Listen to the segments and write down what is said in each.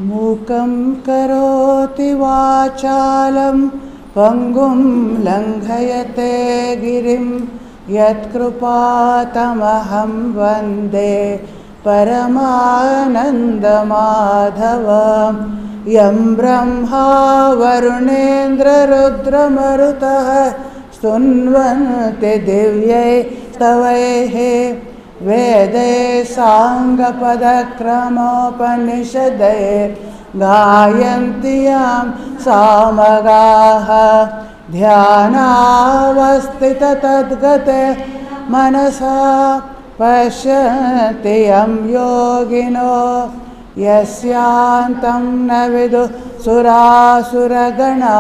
మూకం కరోతి వాచాలం పంగుం లంఘయతే గిరిం యత్కృపాతమహం వందే పరమానందమాధవం. యం బ్రహ్మా వరుణేంద్రరుద్రమరుతః స్తున్వంతి దివ్యైస్తవైః వేదైః సాంగపదక్రమోపనిషదైః గాయంతి యం సామగాః. ధ్యానావస్థితతద్గతే మనసా పశ్యంతి యం యోగినో యస్యాంతం న విదుః సురాసురగణా.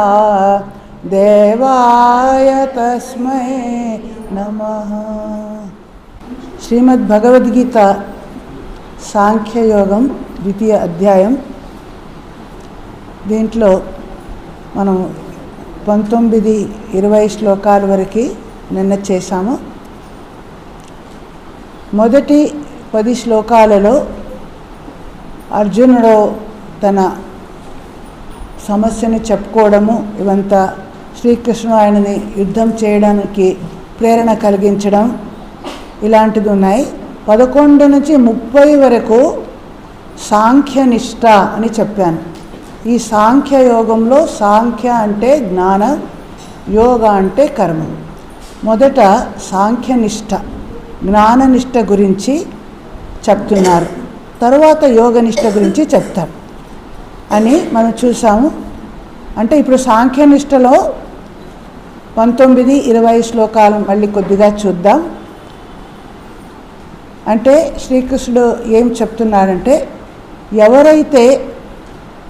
దేవాయ తస్మై నమః. శ్రీమద్ భగవద్గీత సాంఖ్యయోగం 2వ అధ్యాయం. దీంట్లో మనం 19-20 శ్లోకాల వరకు నిన్న చేశాము. మొదటి 10 శ్లోకాలలో అర్జునుడు తన సమస్యను చెప్పుకోవడము, ఇవంతా శ్రీకృష్ణుడు ఆయనని యుద్ధం చేయడానికి ప్రేరణ కలిగించడం ఇలాంటిది ఉన్నాయి. 11 నుంచి 30 వరకు సాంఖ్యనిష్ట అని చెప్పాను. ఈ సాంఖ్యయోగంలో సాంఖ్య అంటే జ్ఞానం, యోగ అంటే కర్మ. మొదట సాంఖ్యనిష్ట జ్ఞాననిష్ట గురించి చెప్తున్నారు, తర్వాత యోగనిష్ట గురించి చెప్తారు అని మనం చూసాము. అంటే ఇప్పుడు సాంఖ్యనిష్టలో 19-20 శ్లోకాలు మళ్ళీ కొద్దిగా చూద్దాం. అంటే శ్రీకృష్ణుడు ఏం చెప్తున్నారంటే, ఎవరైతే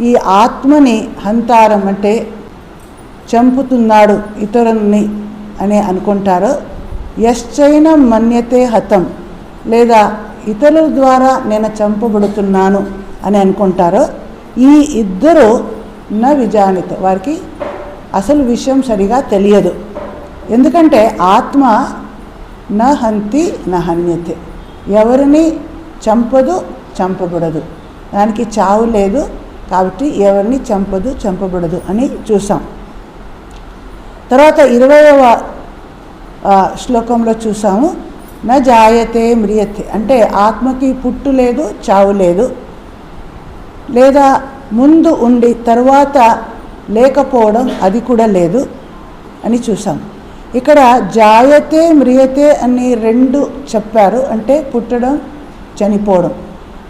ఈ ఆత్మని హంతారం అంటే చంపుతున్నాడు ఇతరుల్ని అని అనుకుంటారో, యశ్చైనం మన్యతే హతం లేదా ఇతరుల ద్వారా నేను చంపబడుతున్నాను అని అనుకుంటారో, ఈ ఇద్దరు న విజానిత, వారికి అసలు విషయం సరిగా తెలియదు. ఎందుకంటే ఆత్మ న హంతి న హన్యతే, ఎవరిని చంపదు చంపబడదు, దానికి చావు లేదు, కాబట్టి ఎవరిని చంపదు చంపబడదు అని చూసాం. తర్వాత 20వ శ్లోకంలో చూసాము, న జాయతే మ్రియతే, అంటే ఆత్మకి పుట్టు లేదు చావు లేదు, లేదా ముందు ఉండి తర్వాత లేకపోవడం అది కూడా లేదు అని చూసాం. ఇక్కడ జాయతే మ్రియతే అని 2 చెప్పారు, అంటే పుట్టడం చనిపోవడం.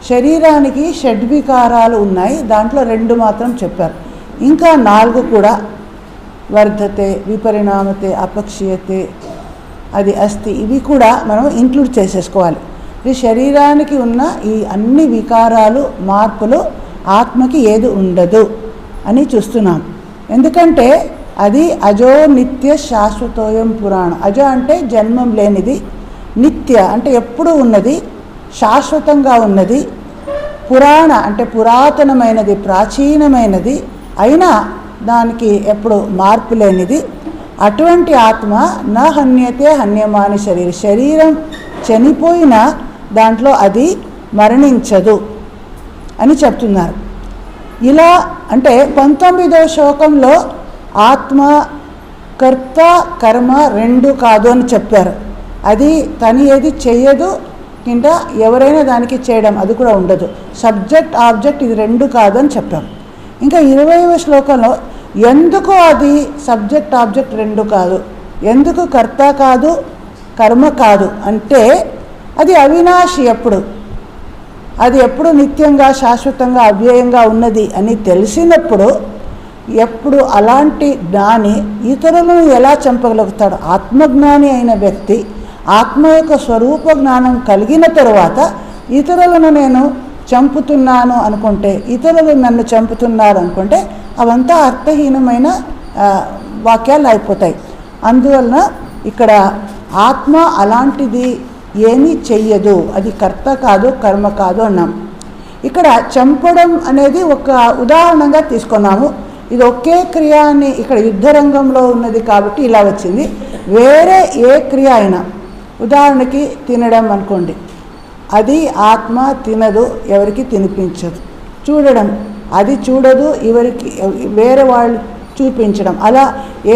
శరీరానికి షడ్వికారాలు ఉన్నాయి, దాంట్లో 2 మాత్రం చెప్పారు. ఇంకా 4 కూడా వర్ధతే, విపరిణామతే, అపక్షీయతే, అది అస్థి, ఇవి కూడా మనం ఇంక్లూడ్ చేసేసుకోవాలి. ఈ శరీరానికి ఉన్న ఈ అన్ని వికారాలు మార్పులు ఆత్మకి ఏది ఉండదు అని చూస్తున్నాం. ఎందుకంటే అది అజో నిత్య శాశ్వతోయం పురాణం. అజో అంటే జన్మం లేనిది, నిత్య అంటే ఎప్పుడు ఉన్నది, శాశ్వతంగా ఉన్నది, పురాణ అంటే పురాతనమైనది, ప్రాచీనమైనది, అయినా దానికి ఎప్పుడు మార్పు లేనిది. అటువంటి ఆత్మ న హన్యతే హన్యమాని శరీరం, శరీరం చనిపోయినా దాంట్లో అది మరణించదు అని చెప్తున్నారు. ఇలా అంటే 19వ శ్లోకంలో ఆత్మ కర్త కర్మ 2 కాదు అని చెప్పారు. అది తను ఏది చెయ్యదు, కింద ఎవరైనా దానికి చేయడం అది కూడా ఉండదు. సబ్జెక్ట్ ఆబ్జెక్ట్ ఇది 2 కాదు అని చెప్పాం. ఇంకా 20వ శ్లోకంలో ఎందుకు అది సబ్జెక్ట్ ఆబ్జెక్ట్ 2 కాదు, ఎందుకు కర్త కాదు కర్మ కాదు అంటే, అది అవినాశి, అది ఎప్పుడు నిత్యంగా శాశ్వతంగా అవ్యయంగా ఉన్నది అని తెలిసినప్పుడు, ఎప్పుడు అలాంటి జ్ఞాని ఇతరులను ఎలా చంపగలుగుతాడు? ఆత్మజ్ఞాని అయిన వ్యక్తి ఆత్మ యొక్క స్వరూప జ్ఞానం కలిగిన తరువాత ఇతరులను నేను చంపుతున్నాను అనుకుంటే, ఇతరులు నన్ను చంపుతున్నారు అనుకుంటే అవంతా అర్థహీనమైన వాక్యాలు అయిపోతాయి. అందువలన ఇక్కడ ఆత్మ అలాంటిది ఏమీ చెయ్యదు, అది కర్త కాదు కర్మ కాదు అన్నాం. ఇక్కడ చంపడం అనేది ఒక ఉదాహరణగా తీసుకున్నాము. ఇది ఒకే క్రియ అని ఇక్కడ యుద్ధరంగంలో ఉన్నది కాబట్టి ఇలా వచ్చింది. వేరే ఏ క్రియ అయినా, ఉదాహరణకి తినడం అనుకోండి, అది ఆత్మ తినదు, ఎవరికి తినిపించదు. చూడడం అది చూడదు, ఎవరికి వేరే వాళ్ళు చూపించడం, అలా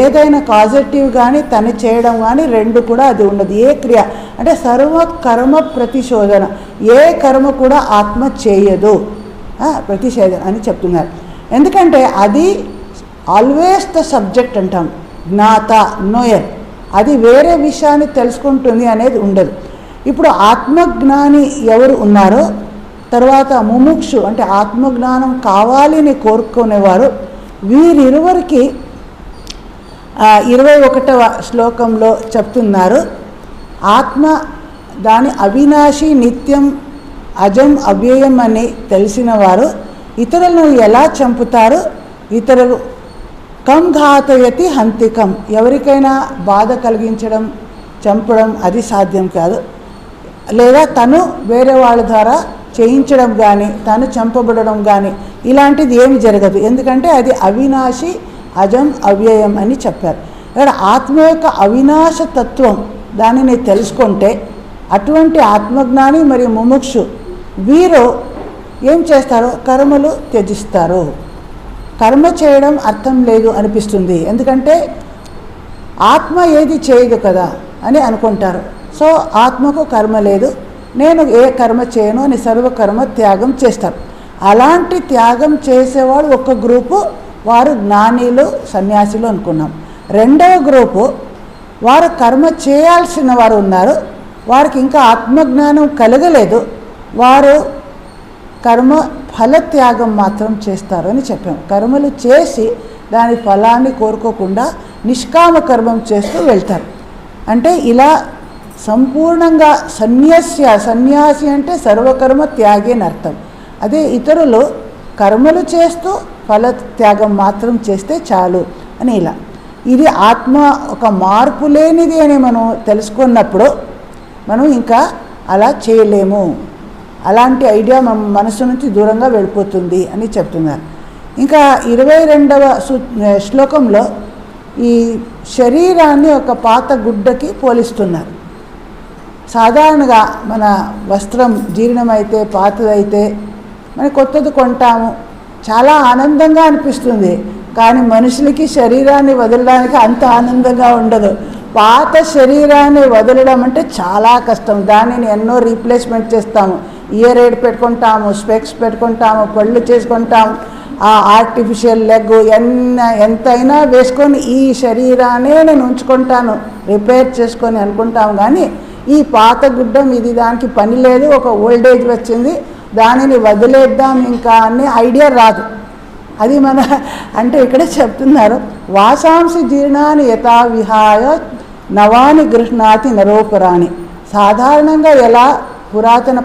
ఏదైనా పాజిటివ్ కానీ తను చేయడం కానీ రెండు కూడా అది ఉండదు. ఏ క్రియ అంటే సర్వ కర్మ ప్రతిశోధన, ఏ కర్మ కూడా ఆత్మ చేయదు ప్రతిశోధన అని చెప్తున్నారు. ఎందుకంటే అది ఆల్వేస్ ద సబ్జెక్ట్ అంటాం, జ్ఞాత నోయర్, అది వేరే విషయాన్ని తెలుసుకుంటుంది అనేది ఉండదు. ఇప్పుడు ఆత్మజ్ఞాని ఎవరు ఉన్నారో, తర్వాత ముముక్షు అంటే ఆత్మజ్ఞానం కావాలని కోరుకునేవారు, వీరిరువురికి 21వ శ్లోకంలో చెప్తున్నారు. ఆత్మ దాని అవినాశి, నిత్యం, అజం, అవ్యయం అని తెలిసిన వారు ఇతరులను ఎలా చంపుతారు? ఇతరులు కం ఘాతయతి హంతికం, ఎవరికైనా బాధ కలిగించడం, చంపడం అది సాధ్యం కాదు. లేదా తను వేరే వాళ్ళ ద్వారా చేయించడం కానీ, తను చంపబడడం కానీ ఇలాంటిది ఏమి జరగదు. ఎందుకంటే అది అవినాశి, అజం, అవ్యయం అని చెప్పారు. ఇక్కడ ఆత్మ యొక్క అవినాశ తత్వం దానిని తెలుసుకుంటే అటువంటి ఆత్మజ్ఞాని మరియు ముముక్షు వీరు ఏం చేస్తారో కర్మలు త్యజిస్తారు. కర్మ చేయడం అర్థం లేదు అనిపిస్తుంది, ఎందుకంటే ఆత్మ ఏది చేయదు కదా అని అనుకుంటారు. సో ఆత్మకు కర్మ లేదు, నేను ఏ కర్మ చేయను అని సర్వకర్మ త్యాగం చేస్తారు. అలాంటి త్యాగం చేసేవాడు ఒక గ్రూపు, వారు జ్ఞానిలు, సన్యాసులు అనుకున్నాం. రెండవ గ్రూపు వారు కర్మ చేయాల్సిన వారు ఉన్నారు, వారికి ఇంకా ఆత్మజ్ఞానం కలగలేదు, వారు కర్మ ఫలత్యాగం మాత్రం చేస్తారు అని చెప్పాం. కర్మలు చేసి దాని ఫలాన్ని కోరుకోకుండా నిష్కామ కర్మం చేస్తూ వెళ్తారు. అంటే ఇలా సంపూర్ణంగా సన్యాసి అంటే సర్వకర్మ త్యాగి అని అర్థం. అదే ఇతరులు కర్మలు చేస్తూ ఫలత్యాగం మాత్రం చేస్తే చాలు అని ఇలా. ఇది ఆత్మ ఒక మార్పు లేనిది అని మనం తెలుసుకున్నప్పుడు మనం ఇంకా అలా చేయలేము, అలాంటి ఐడియా మన మనసు నుంచి దూరంగా వెళ్ళిపోతుంది అని చెప్తున్నారు. ఇంకా 22వ శ్లోకంలో ఈ శరీరాన్ని ఒక పాత గుడ్డకి పోలిస్తున్నారు. సాధారణంగా మన వస్త్రం జీర్ణమైతే, పాతదైతే మనం కొత్తది కొంటాము, చాలా ఆనందంగా అనిపిస్తుంది. కానీ మనుషులకి శరీరాన్ని వదలడానికి అంత ఆనందంగా ఉండదు. పాత శరీరాన్ని వదలడం అంటే చాలా కష్టం. దానిని ఎన్నో రీప్లేస్మెంట్ చేస్తాము, ఇయర్ ఎయిడ్ పెట్టుకుంటాము, స్పెక్స్ పెట్టుకుంటాము, పళ్ళు చేసుకుంటాము, ఆ ఆర్టిఫిషియల్ లెగ్ ఎంతైనా వేసుకొని ఈ శరీరాన్ని నేను ఉంచుకుంటాను రిపేర్ చేసుకొని అనుకుంటాము. కానీ ఈ పాత గుడ్డం ఇది దానికి పని లేదు, ఒక ఓల్డేజ్ వచ్చింది దానిని వదిలేద్దాం ఇంకా అనే ఐడియా రాదు. అది మన అంటే ఇక్కడ చెప్తున్నారు, వాసాంసి జీర్ణాన్ని యథా విహాయ నవాని గృహ్ణాతి నరోపరాణి. సాధారణంగా ఎలా పురాతన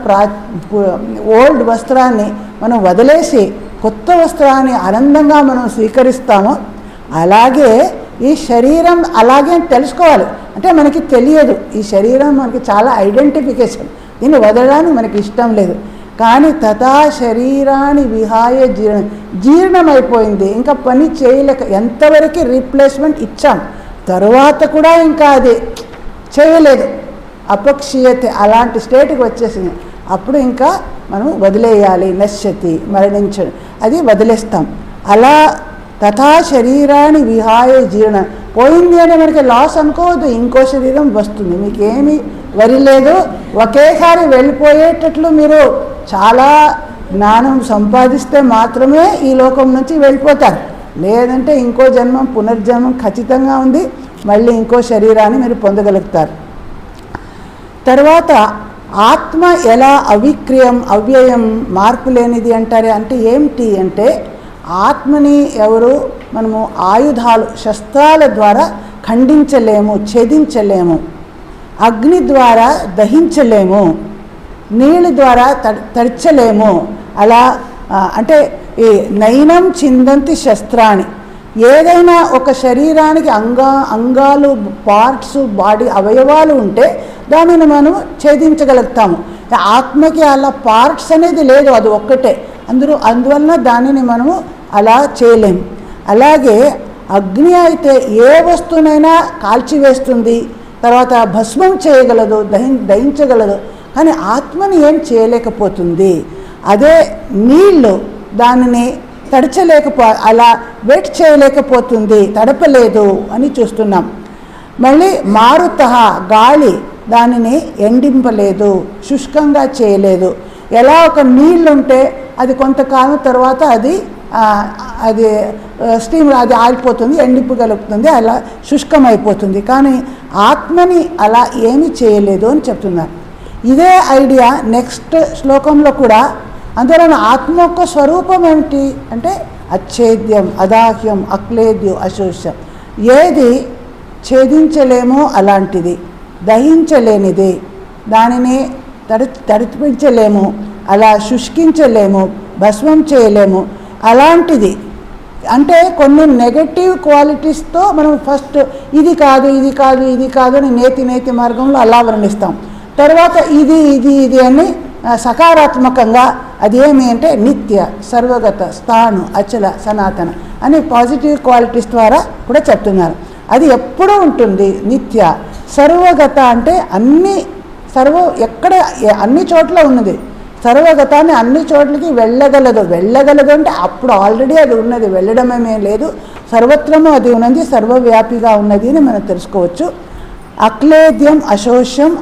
ఓల్డ్ వస్త్రాన్ని మనం వదిలేసి కొత్త వస్త్రాన్ని ఆనందంగా మనం స్వీకరిస్తామో అలాగే ఈ శరీరం అలాగే తెలుసుకోవాలి. అంటే మనకి తెలియదు, ఈ శరీరం మనకి చాలా ఐడెంటిఫికేషన్, దీన్ని వదలడానికి మనకి ఇష్టం లేదు. కానీ తథా శరీరాన్ని విహాయ జీర్ణమైపోయింది, ఇంకా పని చేయలేక ఎంతవరకు రీప్లేస్మెంట్ ఇచ్చాం, తరువాత కూడా ఇంకా అది చేయలేదు, అపక్షీయత అలాంటి స్టేట్కి వచ్చేసింది. అప్పుడు ఇంకా మనం వదిలేయాలి, నశ్యతి మరణించడం అది వదిలేస్తాం. అలా తథా శరీరాన్ని విహాయ జీర్ణ పోయింది అని మనకి లాస్ అనుకోవద్దు, ఇంకో శరీరం వస్తుంది, మీకేమీ వరి లేదు. ఒకేసారి వెళ్ళిపోయేటట్లు మీరు చాలా జ్ఞానం సంపాదిస్తే మాత్రమే ఈ లోకం నుంచి వెళ్ళిపోతారు, లేదంటే ఇంకో జన్మం పునర్జన్మం ఖచ్చితంగా ఉంది, మళ్ళీ ఇంకో శరీరాన్ని మీరు పొందగలుగుతారు. తర్వాత ఆత్మ ఎలా అవిక్రియం, అవ్యయం, మార్పు లేనిది అంటారే, అంటే ఏమిటి అంటే ఆత్మని ఎవరు మనము ఆయుధాలు శస్త్రాల ద్వారా ఖండించలేము, ఛేదించలేము, అగ్ని ద్వారా దహించలేము, నీళ్ళ ద్వారా తడిచలేము. అలా అంటే ఈ నయనం చిందంతి శస్త్రాన్ని, ఏదైనా ఒక శరీరానికి అంగాలు పార్ట్స్ బాడీ అవయవాలు ఉంటే దానిని మనం ఛేదించగలుగుతాము. ఆత్మకి అలా పార్ట్స్ అనేది లేదు, అది ఒక్కటే, అందువలన దానిని మనము అలా చేయలేము. అలాగే అగ్ని అయితే ఏ వస్తువునైనా కాల్చివేస్తుంది, తర్వాత భస్మం చేయగలదు, దహించగలదు, కానీ ఆత్మని ఏం చేయలేకపోతుంది. అదే నీళ్ళు దానిని అలా వెయిట్ చేయలేకపోతుంది, తడపలేదు అని చూస్తున్నాం. మళ్ళీ మారుత గాలి దానిని ఎండింపలేదు, శుష్కంగా చేయలేదు. ఎలా ఒక నీళ్ళుంటే అది కొంతకాలం తర్వాత అది స్టీమ్ అది ఆగిపోతుంది, ఎండిపోగలుగుతుంది, అలా శుష్కమైపోతుంది. కానీ ఆత్మని అలా ఏమీ చేయలేదు అని చెప్తున్నారు. ఇదే ఐడియా నెక్స్ట్ శ్లోకంలో కూడా. అందువలన ఆత్మ యొక్క స్వరూపం ఏమిటి అంటే అచ్ఛేద్యం, అదాహ్యం, అక్లేద్యం, అశోష్యం. ఏది ఛేదించలేమో అలాంటిది, దహించలేనిది, దానిని తడిపించలేము, అలా శుష్కించలేము, భస్మం చేయలేము, అలాంటిది. అంటే కొన్ని నెగటివ్ క్వాలిటీస్తో మనం ఫస్ట్ ఇది కాదు ఇది కాదు ఇది కాదు అని నేతి మార్గంలో అలా వర్ణిస్తాం. తర్వాత ఇది అని సకారాత్మకంగా అది ఏమి అంటే నిత్య, సర్వగత, స్థాను, అచల, సనాతన అని పాజిటివ్ క్వాలిటీస్ ద్వారా కూడా చెప్తున్నారు. అది ఎప్పుడూ ఉంటుంది నిత్య. సర్వగత అంటే ఎక్కడ అన్ని చోట్ల ఉన్నది. సర్వగతాన్ని అన్ని చోట్లకి వెళ్ళగలదు అంటే అప్పుడు ఆల్రెడీ అది ఉన్నది, వెళ్ళడమేమీ లేదు, సర్వత్రము అది ఉన్నది, సర్వవ్యాపిగా ఉన్నది అని మనం తెలుసుకోవచ్చు. అక్లేద్యం, అశోష్యం,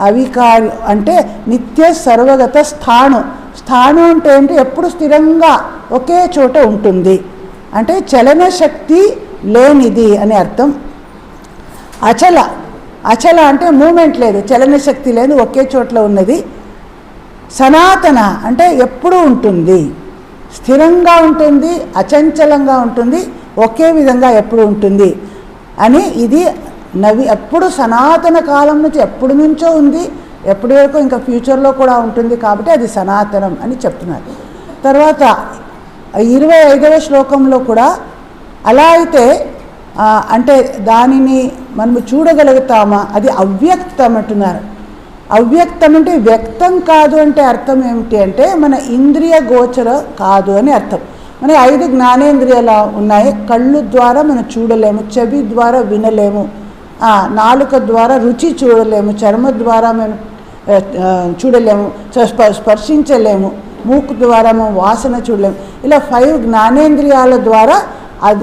అవికార్యం అంటే నిత్య, సర్వగత, స్థాను అంటే ఏంటి ఎప్పుడు స్థిరంగా ఒకే చోట ఉంటుంది, అంటే చలన శక్తి లేనిది అని అర్థం. అచల అంటే మూమెంట్ లేదు, చలన శక్తి లేదు, ఒకే చోట్ల ఉన్నది. సనాతన అంటే ఎప్పుడూ ఉంటుంది, స్థిరంగా ఉంటుంది, అచంచలంగా ఉంటుంది, ఒకే విధంగా ఎప్పుడు ఉంటుంది అని. ఇది ఎప్పుడు సనాతన కాలం నుంచి ఎప్పటి నుంచో ఉంది, ఎప్పటి వరకు ఇంకా ఫ్యూచర్లో కూడా ఉంటుంది, కాబట్టి అది సనాతనం అని చెప్తున్నారు. తర్వాత 25వ శ్లోకంలో కూడా అలా అయితే అంటే దానిని మనము చూడగలుగుతామా, అది అవ్యక్తం అంటున్నారు. అవ్యక్తం అంటే వ్యక్తం కాదు అంటే అర్థం ఏమిటి అంటే మన ఇంద్రియ గోచర కాదు అని అర్థం. మన 5 జ్ఞానేంద్రియాలు ఉన్నాయి. కళ్ళు ద్వారా మనం చూడలేము, చెవి ద్వారా వినలేము, నాలుక ద్వారా రుచి చూడలేము, చర్మ ద్వారా మనం చూడలేము, స్పర్శించలేము, మూకు ద్వారా మనం వాసన చూడలేము. ఇలా 5 జ్ఞానేంద్రియాల ద్వారా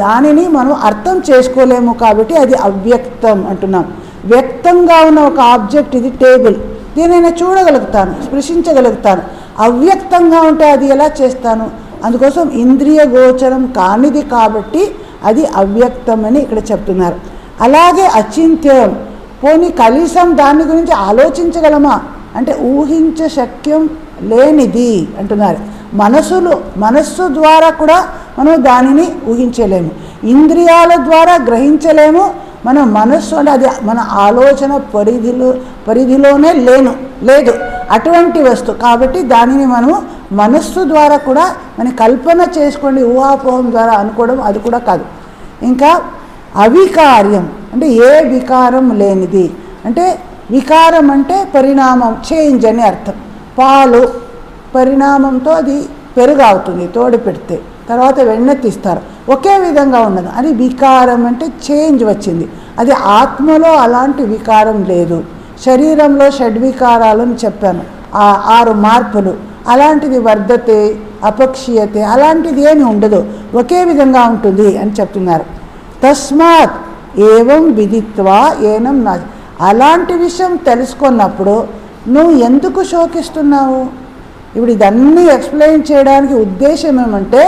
దానిని మనం అర్థం చేసుకోలేము, కాబట్టి అది అవ్యక్తం అంటున్నాం. వ్యక్తంగా ఉన్న ఒక ఆబ్జెక్ట్, ఇది టేబుల్, దీనిని చూడగలుగుతాను, స్పృశించగలుగుతాను. అవ్యక్తంగా ఉంటే అది ఎలా చేస్తాను? అందుకోసం ఇంద్రియ గోచరం కానిది కాబట్టి అది అవ్యక్తం అని ఇక్కడ చెప్తున్నారు. అలాగే అచింత్యం, పోనీ కనీసం దాని గురించి ఆలోచించగలమా అంటే ఊహించ శక్యం లేనిది అంటున్నారు. మనస్సు ద్వారా కూడా మనం దానిని ఊహించలేము, ఇంద్రియాల ద్వారా గ్రహించలేము. మన మనస్సు అంటే అది మన ఆలోచన పరిధిలోనే లేదు అటువంటి వస్తువు, కాబట్టి దానిని మనము మనస్సు ద్వారా కూడా మన కల్పన చేసుకోండి, ఊహాపోహం ద్వారా అనుకోవడం అది కూడా కాదు. ఇంకా అవికార్యం అంటే ఏ వికారం లేనిది, అంటే వికారం అంటే పరిణామం, చేంజ్ అని అర్థం. పాలు పరిణామంతో అది పెరుగు అవుతుంది, తోడు పెడితే తర్వాత వెన్న తీస్తారు, ఒకే విధంగా ఉన్నది. అది వికారం అంటే చేంజ్ వచ్చింది. అది ఆత్మలో అలాంటి వికారం లేదు. శరీరంలో షడ్వికారాలను చెప్పాను, 6 మార్పులు, అలాంటిది వర్ధతే, అపక్షీయతే అలాంటిది ఏమి ఉండదు, ఒకే విధంగా ఉంటుంది అని చెప్తున్నారు. తస్మాత్ ఏవం విదిత్వా ఏనం నా, అలాంటి విషయం తెలుసుకున్నప్పుడు నువ్వు ఎందుకు శోకిస్తున్నావు? ఇప్పుడు ఇదన్నీ ఎక్స్ప్లెయిన్ చేయడానికి ఉద్దేశం ఏమంటే,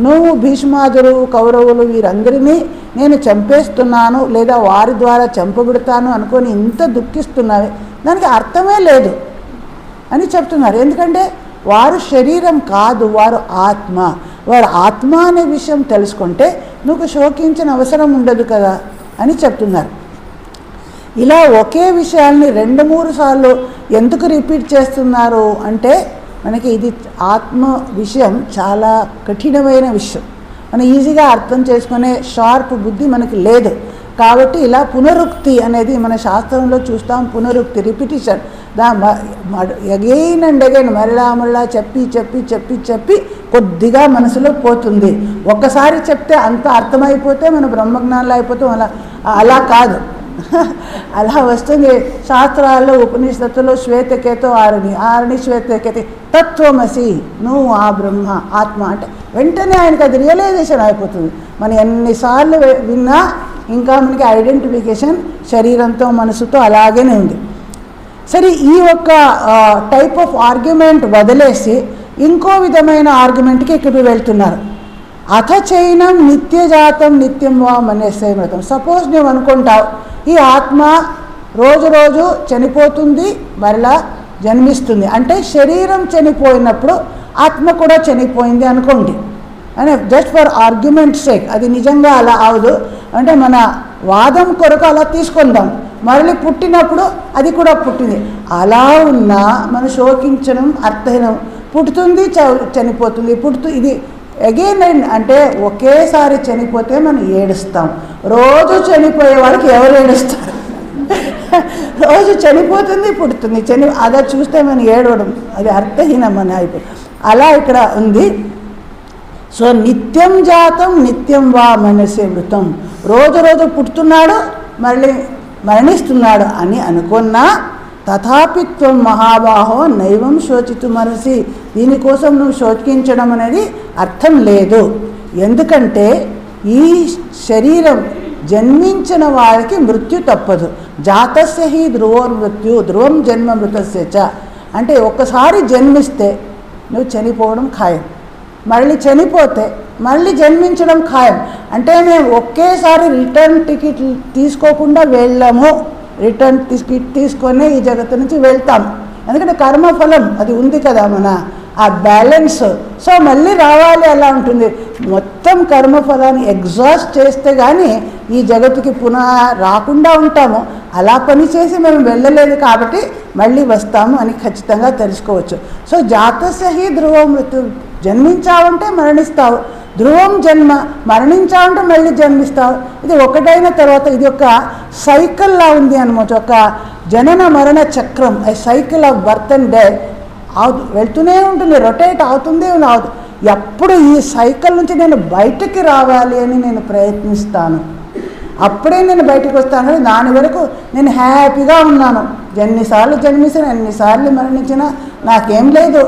నువ్వు భీష్మాదులు, కౌరవులు వీరందరినీ నేను చంపేస్తున్నాను లేదా వారి ద్వారా చంపబెడతాను అనుకొని ఇంత దుఃఖిస్తున్నావే, దానికి అర్థమే లేదు అని చెప్తున్నారు. ఎందుకంటే వారు శరీరం కాదు, వారు ఆత్మ. వారు ఆత్మ అనే విషయం తెలుసుకుంటే నువ్వు శోకించిన అవసరం ఉండదు కదా అని చెప్తున్నారు. ఇలా ఒకే విషయాల్ని 2-3 సార్లు ఎందుకు రిపీట్ చేస్తున్నారు అంటే, మనకి ఇది ఆత్మ విషయం చాలా కఠినమైన విషయం, మనం ఈజీగా అర్థం చేసుకునే షార్ప్ బుద్ధి మనకి లేదు. కాబట్టి ఇలా పునరుక్తి అనేది మన శాస్త్రంలో చూస్తాం, పునరుక్తి, రిపిటిషన్, అగైన్ అండ్ అగైన్ మరలా చెప్పి కొద్దిగా మనసులో పోతుంది. ఒక్కసారి చెప్తే అంత అర్థమైపోతే మన బ్రహ్మజ్ఞానంలో అయిపోతాం. అలా కాదు, అలా వస్తుంది శాస్త్రాల్లో ఉపనిషత్తులు. శ్వేతకేతో ఆరణి శ్వేతకేతి తత్వమసి, నువ్వు ఆ బ్రహ్మ ఆత్మ అంటే వెంటనే ఆయనకు అది రియలైజేషన్ అయిపోతుంది. మనం ఎన్నిసార్లు విన్నా ఇంకా మనకి ఐడెంటిఫికేషన్ శరీరంతో మనసుతో అలాగే ఉంది. సరే, ఈ ఒక్క టైప్ ఆఫ్ ఆర్గ్యుమెంట్ వదిలేసి ఇంకో విధమైన ఆర్గ్యుమెంట్కి ఇక్కడ వెళ్తున్నారు. అథ చైనం నిత్యజాతం నిత్యం వా మనస్సైమృతం. సపోజ్ నువ్వు అనుకుంటావు ఈ ఆత్మ రోజు రోజు చనిపోతుంది, మరలా జన్మిస్తుంది, అంటే శరీరం చనిపోయినప్పుడు ఆత్మ కూడా చనిపోయింది అనుకోండి అని, జస్ట్ ఫర్ ఆర్గ్యుమెంట్ సేక్. అది నిజంగా అలా అవదు, అంటే మన వాదం కొరకు అలా తీసుకుందాం. మళ్ళీ పుట్టినప్పుడు అది కూడా పుట్టింది. అలా ఉన్నా మనం శోకించడం అర్థహీనం. పుట్టుతుంది, చనిపోతుంది, ఇది అగైన్ అంటే ఒకేసారి చనిపోతే మనం ఏడుస్తాం. రోజు చనిపోయే వాళ్ళకి ఎవరు ఏడుస్తారు? రోజు చనిపోతుంది, పుడుతుంది, అలా చూస్తే మనం ఏడవడం అది అర్థహీనం అని అయిపోయింది. అలా ఇక్కడ ఉంది. సో నిత్యం జాతం నిత్యం వా మనసే మృతం. రోజు రోజు పుడుతున్నాడు, మళ్ళీ మరణిస్తున్నాడు అని అనుకున్నా తథాపిత్వం మహాబాహో నైవం శోచితు మనసి. దీనికోసం నువ్వు శోకించడం అనేది అర్థం లేదు. ఎందుకంటే ఈ శరీరం జన్మించిన వారికి మృత్యు తప్పదు. జాతస్య హి ధ్రువోర్మృత్యు ధ్రువం జన్మ మృతస్య చ. అంటే ఒక్కసారి జన్మిస్తే నువ్వు చనిపోవడం ఖాయం, మళ్ళీ చనిపోతే మళ్ళీ జన్మించడం ఖాయం. అంటే మేము ఒకేసారి రిటర్న్ టికెట్ తీసుకోకుండా వెళ్ళాము, రిటర్న్ టికెట్ తీసుకొని ఈ జగత్తు నుంచి వెళ్తాం. ఎందుకంటే కర్మఫలం అది ఉంది కదా, మన ఆ బ్యాలెన్స్. సో మళ్ళీ రావాలి అలా ఉంటుంది. మొత్తం కర్మఫలాన్ని ఎగ్జాస్ట్ చేస్తే కానీ ఈ జగత్తుకి పునః రాకుండా ఉంటాము. అలా పనిచేసి మేము వెళ్ళలేదు కాబట్టి మళ్ళీ వస్తాము అని ఖచ్చితంగా తెలుసుకోవచ్చు. సో జాతస్య హి ధ్రువం మృత్యు. జన్మించావంటే మరణిస్తావు, ధ్రువం జన్మ. మరణించావంటే మళ్ళీ జన్మిస్తావు. ఇది ఒకటైన తర్వాత ఇది ఒక సైకిల్లా ఉంది అనమాట. ఒక జనన మరణ చక్రం, I cycle of birth and death వెళ్తూనే ఉంటుంది, రొటేట్ అవుతుంది. ఎప్పుడు ఈ సైకిల్ నుంచి నేను బయటికి రావాలి అని నేను ప్రయత్నిస్తాను, అప్పుడే నేను బయటకు వస్తాను. కానీ దాని వరకు నేను హ్యాపీగా ఉన్నాను. ఎన్నిసార్లు జన్మించిన, ఎన్నిసార్లు మరణించినా నాకేం లేదు,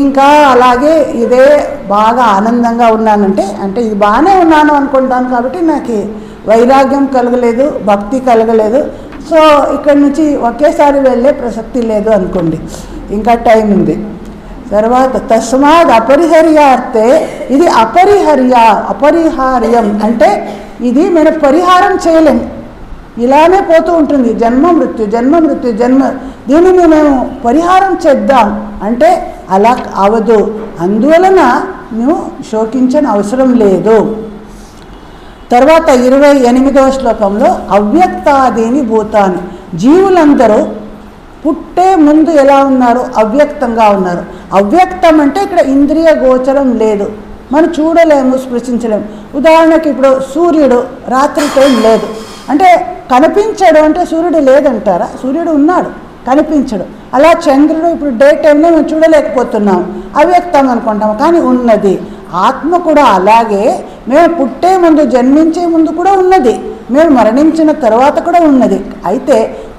ఇంకా అలాగే ఇదే బాగా ఆనందంగా ఉన్నానంటే అంటే ఇది బాగానే ఉన్నాను అనుకుంటాను. కాబట్టి నాకు వైరాగ్యం కలగలేదు, భక్తి కలగలేదు. సో ఇక్కడి నుంచి ఒకేసారి వెళ్ళే ప్రసక్తి లేదు అనుకోండి, ఇంకా టైం ఉంది. తర్వాత తస్మాత్ అపరిహర్యార్థే, ఇది అపరిహార్యం అంటే ఇది మనం పరిహారం చేయలేం, ఇలానే పోతూ ఉంటుంది. జన్మ మృత్యు జన్మ మృత్యు జన్మ. దీనిని మేము పరిహారం చేద్దాం అంటే అలా అవదు. అందువలన నువ్వు శోకించని అవసరం లేదు. తర్వాత 28వ శ్లోకంలో అవ్యక్తాదీని భూతాన్ని. జీవులందరూ పుట్టే ముందు ఎలా ఉన్నారు? అవ్యక్తంగా ఉన్నారు. అవ్యక్తం అంటే ఇక్కడ ఇంద్రియ గోచరం లేదు, మనం చూడలేము, స్పృశించలేము. ఉదాహరణకి ఇప్పుడు సూర్యుడు రాత్రి టైం లేదు అంటే కనిపించడు, అంటే సూర్యుడు లేదంటారా? సూర్యుడు ఉన్నాడు, కనిపించడు. అలా చంద్రుడు ఇప్పుడు డే టైంలో మేము చూడలేకపోతున్నాం, అవ్యక్తం అనుకుంటాము, కానీ ఉన్నది. ఆత్మ కూడా అలాగే మేము పుట్టే ముందు, జన్మించే ముందు కూడా ఉన్నది, మేము మరణించిన తర్వాత కూడా ఉన్నది. అయితే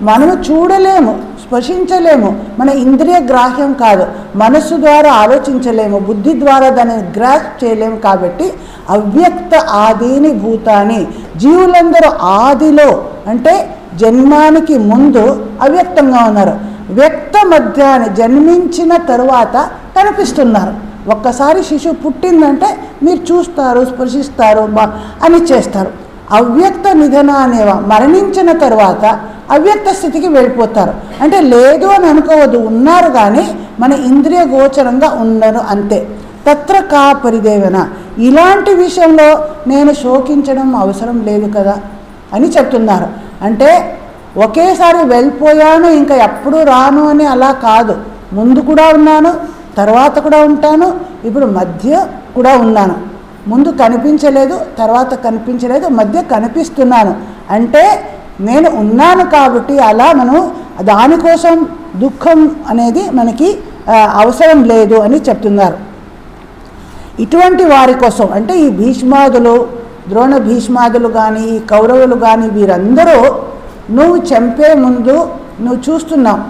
మనము చూడలేము, స్పర్శించలేము, మన ఇంద్రియ గ్రాహ్యం కాదు, మనస్సు ద్వారా ఆలోచించలేము, బుద్ధి ద్వారా దాన్ని గ్రాస్ప్ చేయలేము. కాబట్టి అవ్యక్త ఆదీని భూతాన్ని. జీవులందరూ ఆదిలో అంటే జన్మానికి ముందు అవ్యక్తంగా ఉన్నారు, వ్యక్త మధ్యాన్ని జన్మించిన తరువాత కనిపిస్తున్నారు. ఒక్కసారి శిశువు పుట్టిందంటే మీరు చూస్తారు, స్పర్శిస్తారు, అని చేస్తారు. అవ్యక్త నిధన అనేవా, మరణించిన తర్వాత అవ్యక్త స్థితికి వెళ్ళిపోతారు. అంటే లేదు అని అనుకోవద్దు, ఉన్నారు కానీ మన ఇంద్రియ గోచరంగా ఉండరు అంతే. తత్ర కా పరిదేవన. ఇలాంటి విషయంలో నేను శోకించడం అవసరం లేదు కదా అని చెప్తున్నారు. అంటే ఒకేసారి వెళ్ళిపోయాను ఇంకా ఎప్పుడు రాను అని అలా కాదు, ముందు కూడా ఉన్నాను, తర్వాత కూడా ఉంటాను, ఇప్పుడు మధ్య కూడా ఉన్నాను. ముందు కనిపించలేదు, తర్వాత కనిపించలేదు, మధ్య కనిపిస్తున్నాను. అంటే నేను ఉన్నాను కాబట్టి అలా మనం దానికోసం దుఃఖం అనేది మనకి అవసరం లేదు అని చెప్తున్నారు. ఇటువంటి వారి కోసం అంటే ఈ భీష్మాదులు, ద్రోణ భీష్మాదులు కానీ, ఈ కౌరవులు కానీ వీరందరూ నువ్వు చంపే ముందు నువ్వు చూస్తున్నావు,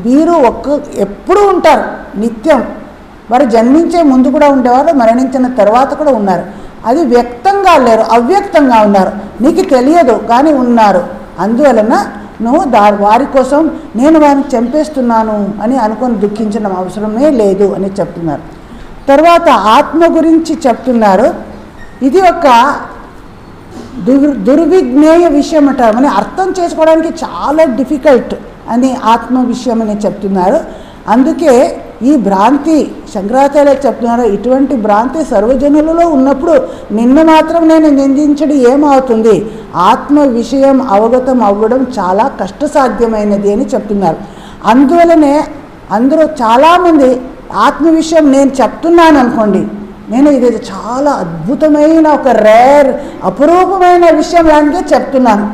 మీరు ఎప్పుడూ ఉంటారు నిత్యం. వారు జన్మించే ముందు కూడా ఉండేవారు, మరణించిన తర్వాత కూడా ఉన్నారు. అది వ్యక్తంగా లేరు, అవ్యక్తంగా ఉన్నారు, నీకు తెలియదు కానీ ఉన్నారు. అందువలన నువ్వు వారి కోసం నేను వారిని చంపేస్తున్నాను అని అనుకొని దుఃఖించడం అవసరమే లేదు అని చెప్తున్నారు. తర్వాత ఆత్మ గురించి చెప్తున్నారు. ఇది ఒక దుర్విజ్ఞేయ విషయం అంటారు, అని అర్థం చేసుకోవడానికి చాలా డిఫికల్ట్ అని ఆత్మ విషయం అని చెప్తున్నారు. అందుకే ఈ భ్రాంతి శంకరాచార్య చెప్తున్నారు, ఇటువంటి భ్రాంతి సర్వజనులలో ఉన్నప్పుడు నిన్ను మాత్రం నేను నిందించడం ఏమవుతుంది? ఆత్మ విషయం అవగతం అవ్వడం చాలా కష్టసాధ్యమైనది అని చెప్తున్నారు. అందువలనే అందరూ చాలామంది ఆత్మ విషయం నేను చెప్తున్నాను అనుకోండి, నేను ఇది చాలా అద్భుతమైన ఒక రేర్ అపురూపమైన విషయం లాంటిదే చెప్తున్నాను,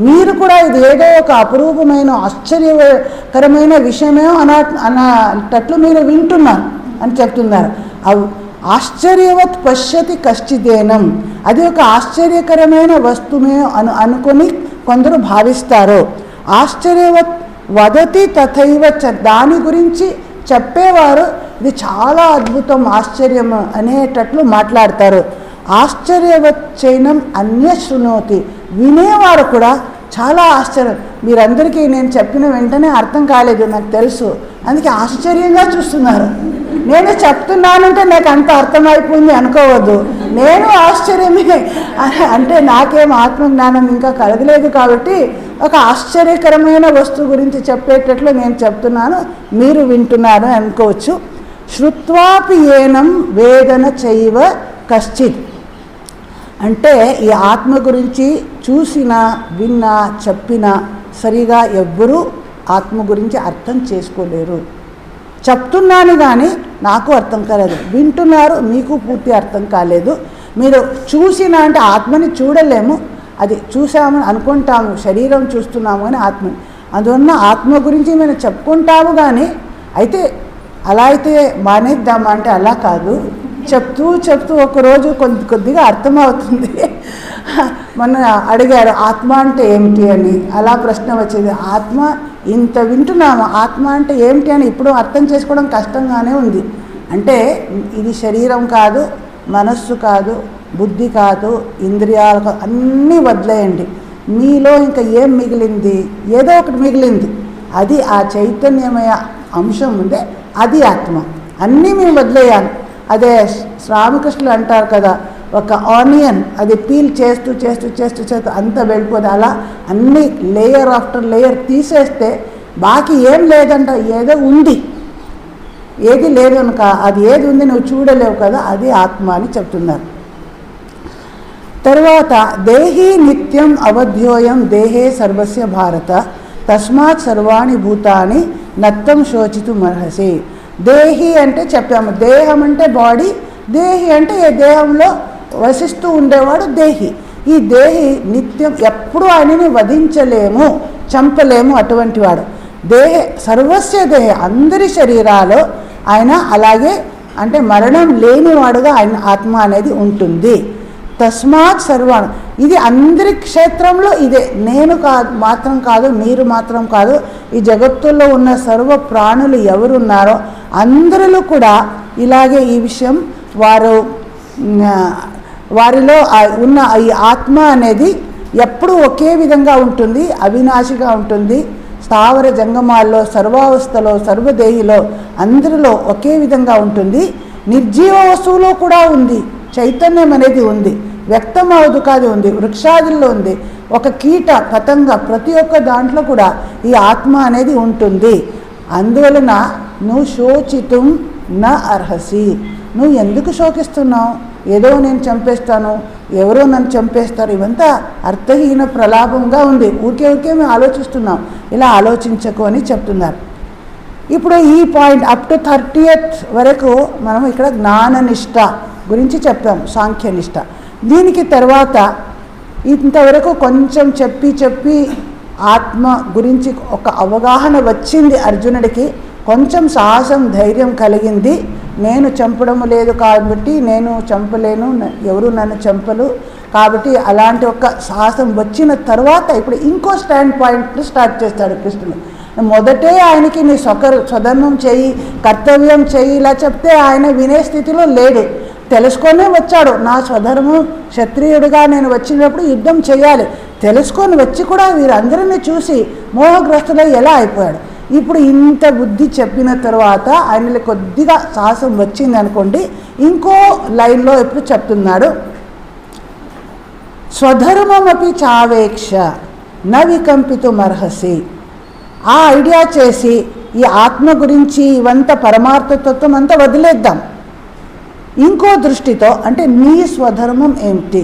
మీరు కూడా ఇది ఏదో ఒక అపురూపమైన ఆశ్చర్యకరమైన విషయమే అన్నట్లు మీరు వింటున్నారు అని చెప్తున్నారు. ఆశ్చర్యవత్ పశ్యతి కశ్చిదేనం, అది ఒక ఆశ్చర్యకరమైన వస్తువే అనుకొని కొందరు భావిస్తారు. ఆశ్చర్యవత్ వదతి తథైవ దాని గురించి చెప్పేవారు ఇది చాలా అద్భుతం ఆశ్చర్యం అనేటట్లు మాట్లాడతారు. ఆశ్చర్యవత్ చైనం అన్య శృణోతి, వినేవారు కూడా చాలా ఆశ్చర్యం. మీరందరికీ నేను చెప్పిన వెంటనే అర్థం కాలేదు, నాకు తెలుసు, అందుకే ఆశ్చర్యంగా చూస్తున్నారు. నేను చెప్తున్నానంటే నాకు అంత అర్థమైపోయింది అనుకోవద్దు, నేను ఆశ్చర్యమే అంటే నాకేం ఆత్మజ్ఞానం ఇంకా కలగలేదు కాబట్టి ఒక ఆశ్చర్యకరమైన వస్తువు గురించి చెప్పేటట్లు నేను చెప్తున్నాను, మీరు వింటున్నారు అనుకోవచ్చు. శ్రుత్వాపి ఏనం వేదన చైవ కశ్చిత్, అంటే ఈ ఆత్మ గురించి చూసినా విన్నా చెప్పినా సరిగా ఎవ్వరూ ఆత్మ గురించి అర్థం చేసుకోలేరు. చెప్తున్నాను కానీ నాకు అర్థం కాలేదు, వింటున్నారు మీకు పూర్తి అర్థం కాలేదు. మీరు చూసినా అంటే ఆత్మని చూడలేము, అది చూసామని అనుకుంటాము, శరీరం చూస్తున్నాము అని ఆత్మని. అందువల్ల ఆత్మ గురించి మేము చెప్పుకుంటాము కానీ అయితే అలా అయితే మానేద్దామా అంటే అలా కాదు, చెప్తూ చెప్తూ ఒకరోజు కొద్దిగా అర్థమవుతుంది. మొన్న అడిగారు ఆత్మ అంటే ఏమిటి అని, అలా ప్రశ్న వచ్చేది. ఆత్మ ఇంత వింటున్నాము, ఆత్మ అంటే ఏమిటి అని ఇప్పుడు అర్థం చేసుకోవడం కష్టంగానే ఉంది. అంటే ఇది శరీరం కాదు, మనస్సు కాదు, బుద్ధి కాదు, ఇంద్రియాలు కాదు, అన్నీ వదిలేయండి. మీలో ఇంకా ఏం మిగిలింది? ఏదో ఒకటి మిగిలింది, అది ఆ చైతన్యమయ అంశం ఉందే, అది ఆత్మ. అన్నీ మేము వదిలేయాలి. అదే శ్రీకృష్ణులు అంటారు కదా, ఒక ఆనియన్ అది పీల్ చేస్తూ చేస్తూ చేస్తూ చేస్తూ అంత వెళ్ళిపోదు. అలా అన్ని లేయర్ ఆఫ్టర్ లేయర్ తీసేస్తే బాకీ ఏం లేదంట, ఏదో ఉంది, ఏది లేదు కనుక అది ఏది ఉంది నువ్వు చూడలేవు కదా, అది ఆత్మ అని చెప్తున్నారు. తర్వాత దేహీ నిత్యం అవధ్యోయం దేహే సర్వస్య భారత తస్మాత్ సర్వాణి భూతాని నత్తం శోచితుమర్హసి. దేహి అంటే చెప్పాము, దేహం అంటే బాడీ, దేహి అంటే ఏ దేహంలో వసిస్తూ ఉండేవాడు దేహి. ఈ దేహి నిత్యం ఎప్పుడూ ఆయనని వధించలేము, చంపలేము, అటువంటి వాడు. సర్వస్య దేహ, అందరి శరీరాలు ఆయన అలాగే అంటే మరణం లేనివాడుగా ఆయన ఆత్మ అనేది ఉంటుంది. తస్మాత్ సర్వాణి, ఇది అందరి క్షేత్రంలో ఇదే, నేను మాత్రం కాదు, మీరు మాత్రం కాదు, ఈ జగత్తుల్లో ఉన్న సర్వ ప్రాణులు ఎవరున్నారో అందరిలో కూడా ఇలాగే ఈ విషయం వారిలో ఉన్న ఈ ఆత్మ అనేది ఎప్పుడూ ఒకే విధంగా ఉంటుంది, అవినాశిగా ఉంటుంది. స్థావర జంగమాల్లో, సర్వావస్థలో, సర్వదేహిలో అందరిలో ఒకే విధంగా ఉంటుంది. నిర్జీవ వస్తువులో కూడా ఉంది, చైతన్యం అనేది ఉంది, వ్యక్తమవదు కాదు ఉంది, వృక్షాదుల్లో ఉంది, ఒక కీట పతంగ ప్రతి ఒక్క దాంట్లో కూడా ఈ ఆత్మ అనేది ఉంటుంది. అందువలన నువ్వు శోచితం నా అర్హసి, నువ్వు ఎందుకు శోకిస్తున్నావు? ఏదో నేను చంపేస్తాను, ఎవరో నన్ను చంపేస్తారు, ఇవంతా అర్థహీన ప్రలాభంగా ఉంది, ఊరికే మేము ఆలోచిస్తున్నాం, ఇలా ఆలోచించకు అని చెప్తున్నారు. ఇప్పుడు ఈ పాయింట్ అప్ టు 30th వరకు మనం ఇక్కడ జ్ఞాననిష్ట గురించి చెప్తాం, సాంఖ్యనిష్ట. దీనికి తర్వాత ఇంతవరకు కొంచెం చెప్పి ఆత్మ గురించి ఒక అవగాహన వచ్చింది అర్జునుడికి, కొంచెం సాహసం ధైర్యం కలిగింది. నేను చంపడం లేదు కాబట్టి నేను చంపలేను, ఎవరు నన్ను చంపలు, కాబట్టి అలాంటి ఒక సాహసం వచ్చిన తర్వాత ఇప్పుడు ఇంకో స్టాండ్ పాయింట్ స్టార్ట్ చేస్తాడు కృష్ణుడు. మొదటే ఆయనకి నీ స్వధర్మం చేయి, కర్తవ్యం చేయి ఇలా చెప్తే ఆయన వినే స్థితిలో లేడు. తెలుసుకొనే వచ్చాడు, నా స్వధర్మం క్షత్రియుడిగా నేను వచ్చినప్పుడు యుద్ధం చేయాలి తెలుసుకొని వచ్చి కూడా వీరందరినీ చూసి మోహగ్రస్తుడై ఎలా అయిపోయాడు. ఇప్పుడు ఇంత బుద్ధి చెప్పిన తర్వాత ఆయనలో కొద్దిగా సాహసం వచ్చింది అనుకోండి, ఇంకో లైన్లో ఇప్పుడు చెప్తున్నాడు, స్వధర్మమపి చావేక్ష న వికంపితుమర్హసి. ఆ ఐడియా చేసి ఈ ఆత్మ గురించి ఇవంతా పరమార్థతత్వం అంతా వదిలేద్దాం. ఇంకో దృష్టితో అంటే నీ స్వధర్మం ఏమిటి,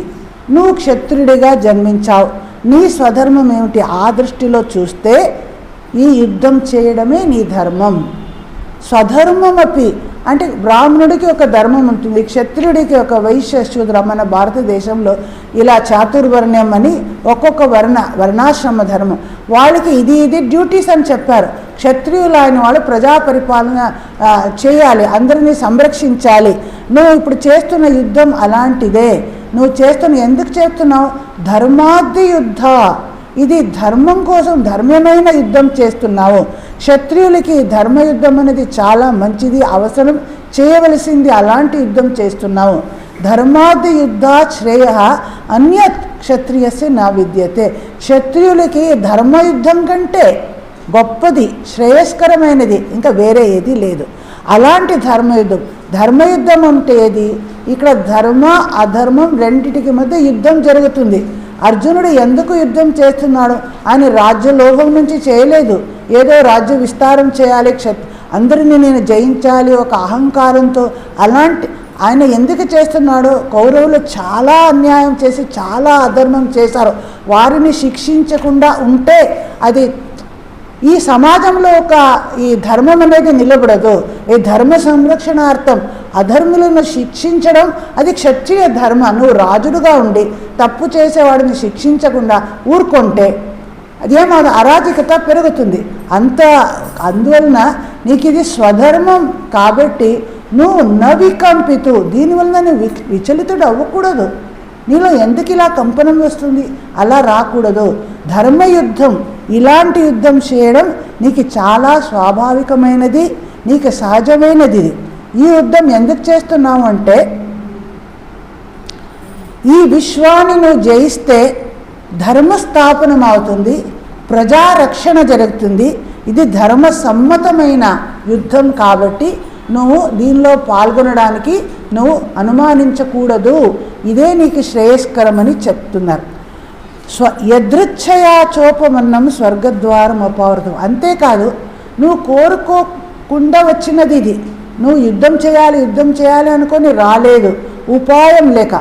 నువ్వు క్షత్రుడిగా జన్మించావు, నీ స్వధర్మం ఏమిటి, ఆ దృష్టిలో చూస్తే ఈ యుద్ధం చేయడమే నీ ధర్మం. స్వధర్మమపి అంటే బ్రాహ్మణుడికి ఒక ధర్మం ఉంటుంది, క్షత్రుడికి ఒక వైశ్య శూద్ర. మన భారతదేశంలో ఇలా చాతుర్వర్ణ్యం అని ఒక్కొక్క వర్ణాశ్రమ ధర్మం, వాళ్ళకి ఇది డ్యూటీస్ అని చెప్పారు. క్షత్రియులు అయిన వాళ్ళు ప్రజా పరిపాలన చేయాలి, అందరినీ సంరక్షించాలి. నువ్వు ఇప్పుడు చేస్తున్న యుద్ధం అలాంటిదే. నువ్వు ఎందుకు చేస్తున్నావు, ధర్మార్థి యుద్ధ, ఇది ధర్మం కోసం ధర్మమైన యుద్ధం చేస్తున్నావు. క్షత్రియులకి ధర్మయుద్ధం అనేది చాలా మంచిది, అవసరం, చేయవలసింది, అలాంటి యుద్ధం చేస్తున్నావు. ధర్మాది యుద్ధ శ్రేయ అన్యత్ క్షత్రియస్య నా విద్యతే. క్షత్రియులకి ధర్మయుద్ధం కంటే గొప్పది, శ్రేయస్కరమైనది ఇంకా వేరే ఏది లేదు. అలాంటి ధర్మయుద్ధం అంటే ఏది, ఇక్కడ ధర్మ అధర్మం రెండిటికి మధ్య యుద్ధం జరుగుతుంది. అర్జునుడు ఎందుకు యుద్ధం చేస్తున్నాడు, ఆయన రాజ్యలోభం నుంచి చేయలేదు, ఏదో రాజ్య విస్తారం చేయాలి, అందరినీ నేను జయించాలి ఒక అహంకారంతో. అలాంటి ఆయన ఎందుకు చేస్తున్నాడు, కౌరవులు చాలా అన్యాయం చేసి చాలా అధర్మం చేశారు, వారిని శిక్షించకుండా ఉంటే అది ఈ సమాజంలో ఈ ధర్మం అనేది నిలబడదు. ఈ ధర్మ సంరక్షణార్థం అధర్ములను శిక్షించడం అది క్షత్రియ ధర్మ. నువ్వు రాజుడుగా ఉండి తప్పు చేసేవాడిని శిక్షించకుండా ఊరుకుంటే అదేమో అరాజకత పెరుగుతుంది. అందువలన నీకు ఇది స్వధర్మం కాబట్టి నువ్వు నవికంపితు, దీనివల్ల నువ్వు విచలితుడు అవ్వకూడదు. నీలో ఎందుకు ఇలా కంపనం వస్తుంది, అలా రాకూడదు. ధర్మయుద్ధం ఇలాంటి యుద్ధం చేయడం నీకు చాలా స్వాభావికమైనది, నీకు సహజమైనది. ఈ యుద్ధం ఎందుకు చేస్తున్నావు అంటే ఈ విశ్వాన్ని నువ్వు జయిస్తే ధర్మస్థాపనం అవుతుంది, ప్రజారక్షణ జరుగుతుంది. ఇది ధర్మసమ్మతమైన యుద్ధం కాబట్టి నువ్వు దీనిలో పాల్గొనడానికి నువ్వు అనుమానించకూడదు. ఇదే నీకు శ్రేయస్కరమని చెప్తున్నారు. యదృచ్ఛయా చోపమన్నం స్వర్గద్వారం అపవర్తం. అంతేకాదు నువ్వు కోరుకోకుండా వచ్చినది ఇది. నువ్వు యుద్ధం చేయాలి అనుకొని రాలేదు, ఉపాయం లేక.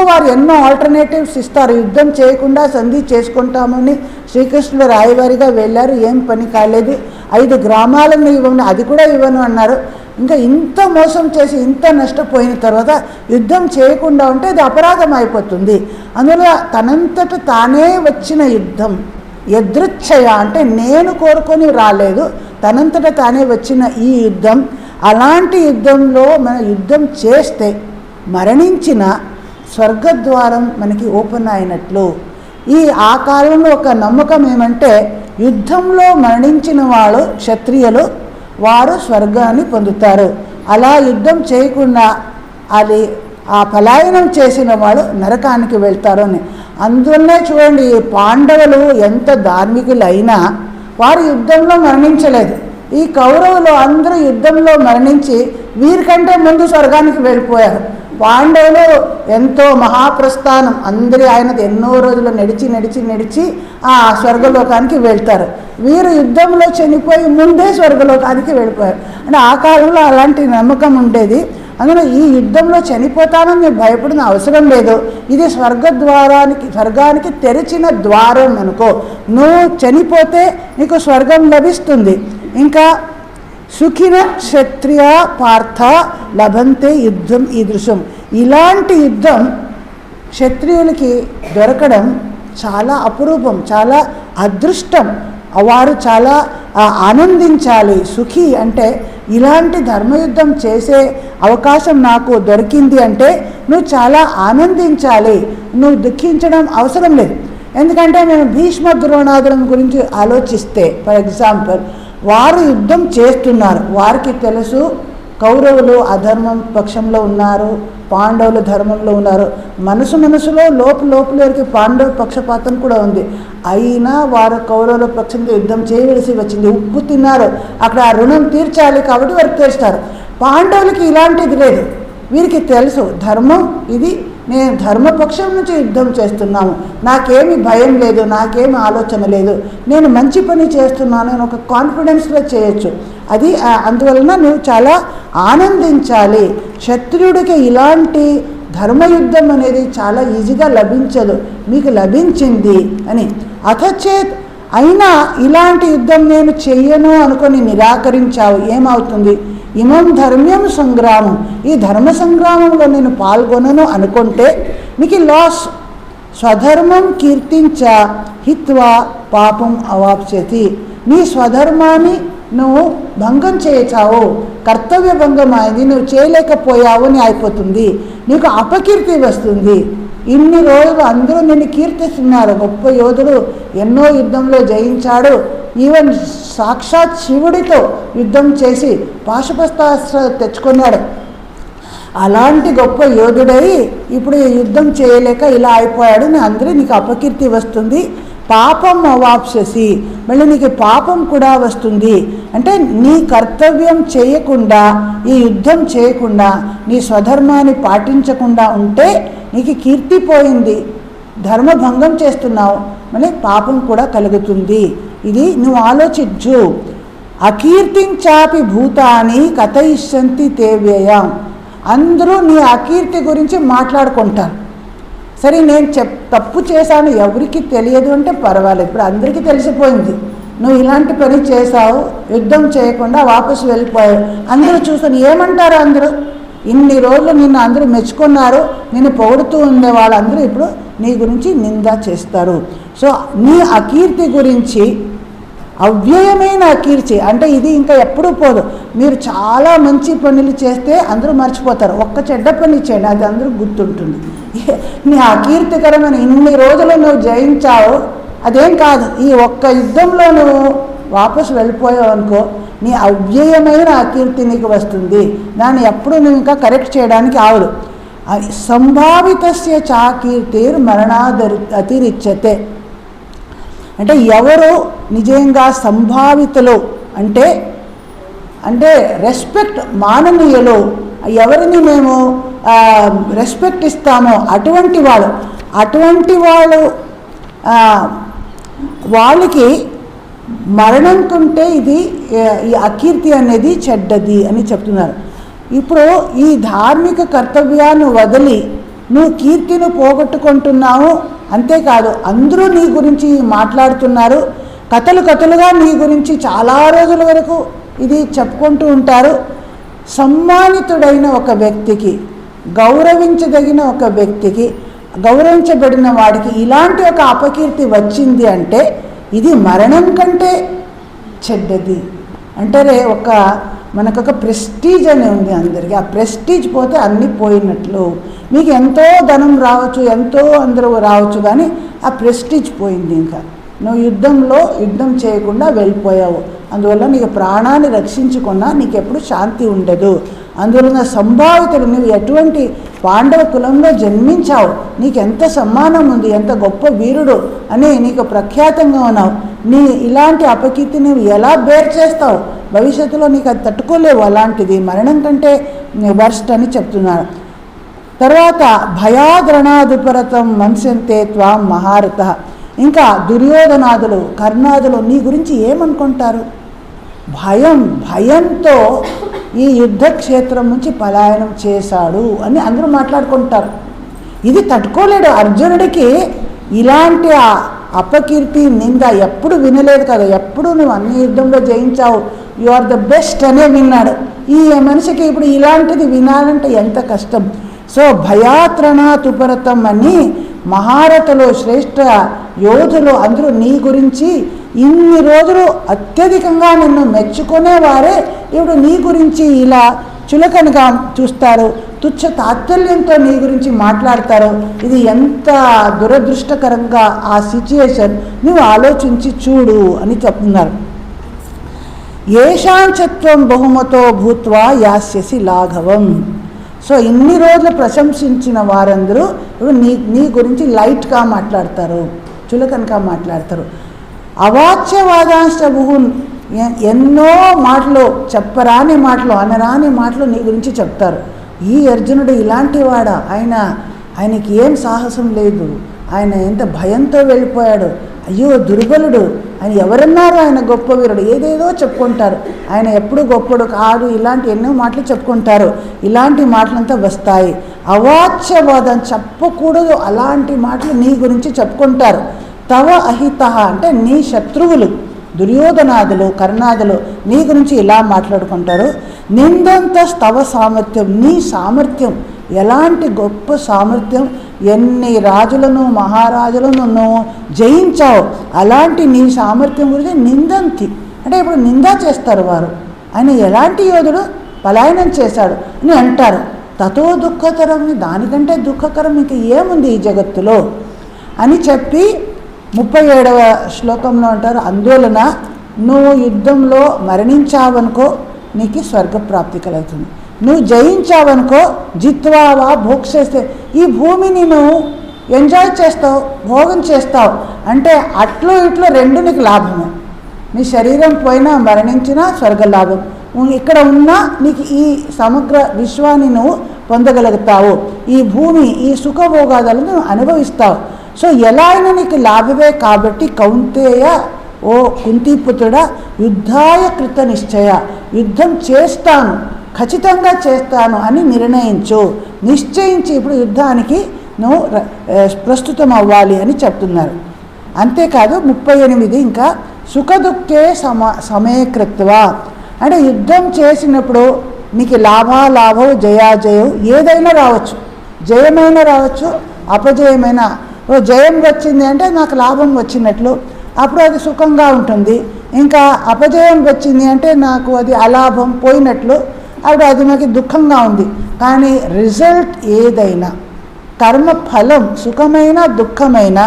వారు ఎన్నో ఆల్టర్నేటివ్స్ ఇస్తారు. యుద్ధం చేయకుండా సంధి చేసుకుంటామని శ్రీకృష్ణుడు రాయవారిగా వెళ్ళారు, ఏం పని కాలేదు. 5 గ్రామాలను ఇవ్వను, అది కూడా ఇవ్వను అన్నారు. ఇంకా ఇంత మోసం చేసి ఇంత నష్టపోయిన తర్వాత యుద్ధం చేయకుండా ఉంటే అది అపరాధం అయిపోతుంది. అందువల్ల తనంతట తానే వచ్చిన యుద్ధం యదృచ్ఛయ అంటే నేను కోరుకొని రాలేదు, తనంతట తానే వచ్చిన ఈ యుద్ధం. అలాంటి యుద్ధంలో మన యుద్ధం చేస్తే మరణించిన స్వర్గద్వారం మనకి ఓపెన్ అయినట్లు. ఆ కాలంలో ఒక నమ్మకం ఏమంటే యుద్ధంలో మరణించిన వాళ్ళు క్షత్రియులు వారు స్వర్గాన్ని పొందుతారు. అలా యుద్ధం చేయకుండా ఆ పలాయనం చేసిన వాళ్ళు నరకానికి వెళ్తారు అని. అందువల్లనే చూడండి, పాండవులు ఎంత ధార్మికులైనా వారు యుద్ధంలో మరణించలేదు. ఈ కౌరవులు అందరూ యుద్ధంలో మరణించి వీరికంటే ముందు స్వర్గానికి వెళ్ళిపోయారు. పాండవులు ఎంతో మహాప్రస్థానం, ఆయనది ఎన్నో రోజులు నడిచి ఆ స్వర్గలోకానికి వెళ్తారు. వీరు యుద్ధంలో చనిపోయి ముందే స్వర్గలోకానికి వెళ్ళిపోయారు. అంటే ఆ కాలంలో అలాంటి నమ్మకం ఉండేది. అందులో ఈ యుద్ధంలో చనిపోతానని మీరు భయపడిన అవసరం లేదు. ఇది స్వర్గానికి తెరిచిన ద్వారం అనుకో. నువ్వు చనిపోతే నీకు స్వర్గం లభిస్తుంది. ఇంకా సుఖిన క్షత్రియ పార్థ లభంతే యుద్ధం ఈదృశం. ఇలాంటి యుద్ధం క్షత్రియులకి దొరకడం చాలా అపురూపం, చాలా అదృష్టం. వారు చాలా ఆనందించాలి. సుఖీ అంటే ఇలాంటి ధర్మయుద్ధం చేసే అవకాశం నాకు దొరికింది అంటే నువ్వు చాలా ఆనందించాలి, నువ్వు దుఃఖించడం అవసరం లేదు. ఎందుకంటే మేము భీష్మ ద్రోణాదుల గురించి ఆలోచిస్తే, ఫర్ ఎగ్జాంపుల్, వారు యుద్ధం చేస్తున్నారు, వారికి తెలుసు కౌరవులు అధర్మం పక్షంలో ఉన్నారు, పాండవులు ధర్మంలో ఉన్నారు. మనసులో లోపలికి పాండవ పక్షపాతం కూడా ఉంది. అయినా వారు కౌరవుల పక్షంతో యుద్ధం చేయవలసి వచ్చింది. ఉప్పు తిన్నారు, అక్కడ ఆ రుణం తీర్చాలి కాబట్టి వారు తీర్చారు. పాండవులకి ఇలాంటిది లేదు. వీరికి తెలుసు ధర్మం ఇది, నేను ధర్మపక్షం నుంచి యుద్ధం చేస్తున్నాము, నాకేమి భయం లేదు, నాకేమి ఆలోచన లేదు, నేను మంచి పని చేస్తున్నాను అని ఒక కాన్ఫిడెన్స్లో చేయొచ్చు. అది అందువలన నువ్వు చాలా ఆనందించాలి. క్షత్రియుడికి ఇలాంటి ధర్మయుద్ధం అనేది చాలా ఈజీగా లభించదు, మీకు లభించింది అని. అథచేత్ అయినా ఇలాంటి యుద్ధం నేను చెయ్యను అనుకొని నిరాకరించావు, ఏమవుతుంది? ఇమం ధర్మ్యం సంగ్రామం, ఈ ధర్మ సంగ్రామంలో నేను పాల్గొనను అనుకుంటే నీకు లాస్. స్వధర్మం కీర్తించ హిత్వా పాపం అవాప్స్యతి, నీ స్వధర్మాన్ని నువ్వు భంగం చేయచావు, కర్తవ్య భంగం అయింది, నువ్వు చేయలేకపోయావు అని అయిపోతుంది, నీకు అపకీర్తి వస్తుంది. ఇన్ని రోజులు అందరూ నిన్ను కీర్తిస్తున్నారు, గొప్ప యోధుడు, ఎన్నో యుద్ధంలో జయించాడు, ఈవెన్ సాక్షాత్ శివుడితో యుద్ధం చేసి పాశుపతాస్త్ర తెచ్చుకున్నాడు. అలాంటి గొప్ప యోధుడై ఇప్పుడు యుద్ధం చేయలేక ఇలా అయిపోయాడు, అందరూ నీకు అపకీర్తి వస్తుంది. పాపం అవాప్స్యసి, మళ్ళీ నీకు పాపం కూడా వస్తుంది. అంటే నీ కర్తవ్యం చేయకుండా, ఈ యుద్ధం చేయకుండా, నీ స్వధర్మాన్ని పాటించకుండా ఉంటే నీకు కీర్తి పోయింది, ధర్మభంగం చేస్తున్నావు, మళ్ళీ పాపం కూడా కలుగుతుంది. ఇది నువ్వు ఆలోచించు. అకీర్తించాపి భూతాని కథయిష్యంతి తే వ్యయం, అందరూ నీ అకీర్తి గురించి మాట్లాడుకుంటారు. సరే నేను తప్పు చేశాను ఎవరికి తెలియదు అంటే పర్వాలేదు, ఇప్పుడు అందరికీ తెలిసిపోయింది నువ్వు ఇలాంటి పని చేశావు, యుద్ధం చేయకుండా వాపసు వెళ్ళిపోయావు, అందరూ చూస్తాను ఏమంటారు? అందరూ ఇన్ని రోజులు నిన్ను అందరూ మెచ్చుకున్నారు, నిన్ను పొగుడుతూ ఉండే వాళ్ళందరూ ఇప్పుడు నీ గురించి నింద చేస్తారు. సో నీ అకీర్తి గురించి, అవ్యయమైన అకీర్తి అంటే ఇది ఇంకా ఎప్పుడూ పోదు. మీరు చాలా మంచి పనులు చేస్తే అందరూ మర్చిపోతారు, ఒక్క చెడ్డ పని చేయండి అది అందరూ గుర్తుంటుంది. నీ అకీర్తికరమైన ఇన్ని రోజులు నువ్వు జయించావు, అదేం కాదు, ఈ ఒక్క యుద్ధంలో నువ్వు వాపసు వెళ్ళిపోయావు అనుకో, నీ అవ్యయమైన అకీర్తి నీకు వస్తుంది, దాన్ని ఎప్పుడు నువ్వు ఇంకా కరెక్ట్ చేయడానికి ఆవదు. సంభావితస్య చాకీర్తిర్ మరణాదతిరిచ్యతే, అంటే ఎవరు నిజంగా సంభావితలు అంటే రెస్పెక్ట్ మాననీయులు, ఎవరిని మేము రెస్పెక్ట్ ఇస్తామో అటువంటి వాళ్ళు వాళ్ళకి మరణం కంటే ఇది ఈ అకీర్తి అనేది చెడ్డది అని చెప్తున్నారు. ఇప్పుడు ఈ ధార్మిక కర్తవ్యాన్ని వదిలి నువ్వు కీర్తిని పోగొట్టుకుంటున్నావు. అంతేకాదు అందరూ నీ గురించి మాట్లాడుతున్నారు, కథలుగా నీ గురించి చాలా రోజుల వరకు ఇది చెప్పుకుంటూ ఉంటారు. సమ్మానితుడైన ఒక వ్యక్తికి, గౌరవించదగిన ఒక వ్యక్తికి, గౌరవించబడిన వాడికి ఇలాంటి ఒక అపకీర్తి వచ్చింది అంటే ఇది మరణం కంటే చెడ్డది. అంటే మనకొక ప్రెస్టీజ్ అని ఉంది అందరికీ, ఆ ప్రెస్టీజ్ పోతే అన్నీ పోయినట్లు. మీకు ఎంతో ధనం రావచ్చు, ఎంతో అందరూ రావచ్చు, కానీ ఆ ప్రెస్టీజ్ పోయింది. ఇంకా నువ్వు యుద్ధం చేయకుండా వెళ్ళిపోయావు, అందువల్ల నీకు ప్రాణాన్ని రక్షించుకున్నా నీకు ఎప్పుడు శాంతి ఉండదు. అందువలన సంభావితుడు, నువ్వు ఎటువంటి పాండవ కులంలో జన్మించావు, నీకు ఎంత సమ్మానం ఉంది, ఎంత గొప్ప వీరుడు అని నీకు ప్రఖ్యాతంగా ఉన్నావు. నీ ఇలాంటి అపకీర్తి నువ్వు ఎలా బేర్ చేస్తావు? భవిష్యత్తులో నీకు అది తట్టుకోలేవు, అలాంటిది మరణం కంటే వర్స్ట్ అని చెప్తున్నాడు. తర్వాత భయాద్రణాదుపరతం మన్స్యంతే త్వాం మహారథ, ఇంకా దుర్యోధనాదులు, కర్ణాదులు నీ గురించి ఏమనుకుంటారు? భయంతో ఈ యుద్ధక్షేత్రం నుంచి పలాయనం చేశాడు అని అందరూ మాట్లాడుకుంటారు. ఇది తట్టుకోలేడు. అర్జునుడికి ఇలాంటి అపకీర్తి నింద ఎప్పుడు వినలేదు కదా, ఎప్పుడు నువ్వు అన్ని యుద్ధంలో జయించావు, యు ఆర్ ద బెస్ట్ అనే విన్నాడు. ఈ మనిషికి ఇప్పుడు ఇలాంటిది వినాలంటే ఎంత కష్టం. సో భయాత్రణాతుపరతం అని మహారథులు, శ్రేష్ఠ యోధులు అందరూ నీ గురించి ఇన్ని రోజులు అత్యధికంగా నిన్ను మెచ్చుకునేవారే ఇప్పుడు నీ గురించి ఇలా చులకనగా చూస్తారు, తుచ్చ తాత్పర్యంతో నీ గురించి మాట్లాడతారు. ఇది ఎంత దురదృష్టకరంగా ఆ సిచ్యుయేషన్ నువ్వు ఆలోచించి చూడు అని చెప్తున్నారు. ఏషాంచత్వం బహుమతో భూత్వా యాస్యసి లాఘవం. సో ఇన్ని రోజులు ప్రశంసించిన వారందరూ ఇప్పుడు నీ గురించి లైట్గా మాట్లాడతారు, చులకనగా మాట్లాడతారు. అవాచ్యవాదాంశ బహున్, ఎన్నో మాటలు, చెప్పరాని మాటలు, అనరాని మాటలు నీ గురించి చెప్తారు. ఈ అర్జునుడు ఇలాంటి వాడా, ఆయనకి ఏం సాహసం లేదు, ఆయన ఎంత భయంతో వెళ్ళిపోయాడు, అయ్యో దుర్బలుడు, ఆయన ఎవరన్నారు ఆయన గొప్ప వీరుడు, ఏదేదో చెప్పుకుంటారు, ఆయన ఎప్పుడు గొప్పడు కాదు, ఇలాంటి ఎన్నో మాటలు చెప్పుకుంటారు. ఇలాంటి మాటలంతా వస్తాయి. అవాచ్యవాదం, చెప్పకూడదు అలాంటి మాటలు నీ గురించి చెప్పుకుంటారు. తవ అహిత అంటే నీ శత్రువులు దుర్యోధనాదులు కర్ణాదులు నీ గురించి ఇలా మాట్లాడుకుంటారు. నిందంత స్తవ సామర్థ్యం, నీ సామర్థ్యం ఎలాంటి గొప్ప సామర్థ్యం, ఎన్ని రాజులను మహారాజులను నువ్వు జయించావు, అలాంటి నీ సామర్థ్యం గురించి నిందంతి అంటే ఇప్పుడు నిందా చేస్తారు వారు. ఆయన ఎలాంటి యోధుడు, పలాయనం చేశాడు అని అంటారు. తతో దుఃఖతరం, దానికంటే దుఃఖకరం ఇంక ఏముంది ఈ జగత్తులో అని చెప్పి 37వ శ్లోకంలో అంటారు, అందువలన నువ్వు యుద్ధంలో మరణించావనుకో నీకు స్వర్గప్రాప్తి కలుగుతుంది, నువ్వు జయించావనుకో జిత్వావా భోక్షేస్తే ఈ భూమిని నువ్వు ఎంజాయ్ చేస్తావు, భోగం చేస్తావు. అంటే అట్లో ఇట్లో రెండు నీకు లాభమే. నీ శరీరం పోయినా మరణించినా స్వర్గలాభం, ఇక్కడ ఉన్నా నీకు ఈ సమగ్ర విశ్వాన్ని నువ్వు పొందగలుగుతావు, ఈ భూమి ఈ సుఖభోగాలను నువ్వు అనుభవిస్తావు. సో ఎలా అయినా నీకు లాభమే. కాబట్టి కౌంతేయ, ఓ కుంతీపుత్రుడా, యుద్ధాయ కృత నిశ్చయ, యుద్ధం చేస్తాను, ఖచ్చితంగా చేస్తాను అని నిర్ణయించు, నిశ్చయించి ఇప్పుడు యుద్ధానికి నువ్వు ప్రస్తుతం అవ్వాలి అని చెప్తున్నారు. అంతేకాదు 38 ఇంకా సుఖదుఖే సమయకృత్వ అంటే యుద్ధం చేసినప్పుడు నీకు లాభాలాభం జయాజయం ఏదైనా రావచ్చు, జయమైనా రావచ్చు అపజయమైన. జయం వచ్చింది అంటే నాకు లాభం వచ్చినట్లు, అప్పుడు అది సుఖంగా ఉంటుంది. ఇంకా అపజయం వచ్చింది అంటే నాకు అది అలాభం పోయినట్లు, అప్పుడు అది నాకు దుఃఖంగా ఉంది. కానీ రిజల్ట్ ఏదైనా, కర్మ ఫలం సుఖమైన దుఃఖమైన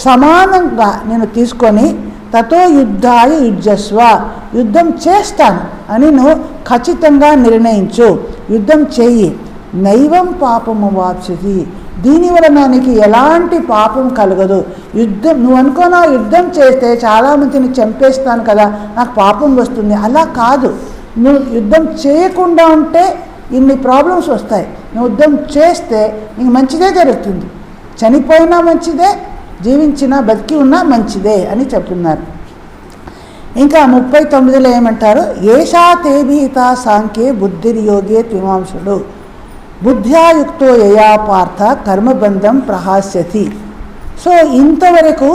సమానంగా నేను తీసుకొని తతో యుద్ధాయ యుజ్యస్వ, యుద్ధం చేస్తాను అని నువ్వు ఖచ్చితంగా నిర్ణయించు, యుద్ధం చెయ్యి. నైవం పాపము వాప్సిది, దీనివలన నీకు ఎలాంటి పాపం కలగదు. యుద్ధం నువ్వు అనుకోనా యుద్ధం చేస్తే చాలామందిని చంపేస్తాను కదా నాకు పాపం వస్తుంది, అలా కాదు. నువ్వు యుద్ధం చేయకుండా ఉంటే ఇన్ని ప్రాబ్లమ్స్ వస్తాయి, నువ్వు యుద్ధం చేస్తే నీకు మంచిదే జరుగుతుంది. చనిపోయినా మంచిదే, జీవించినా బతికి ఉన్నా మంచిదే అని చెప్తున్నారు. ఇంకా 39లో ఏమంటారు, ఏషా తేభీత సాంఖ్యే బుద్ధిర్యోగే త్విమాంసుడు బుద్ధ్యాయుక్తో యయా పార్థ కర్మబంధం ప్రహాస్యతి. సో ఇంతవరకు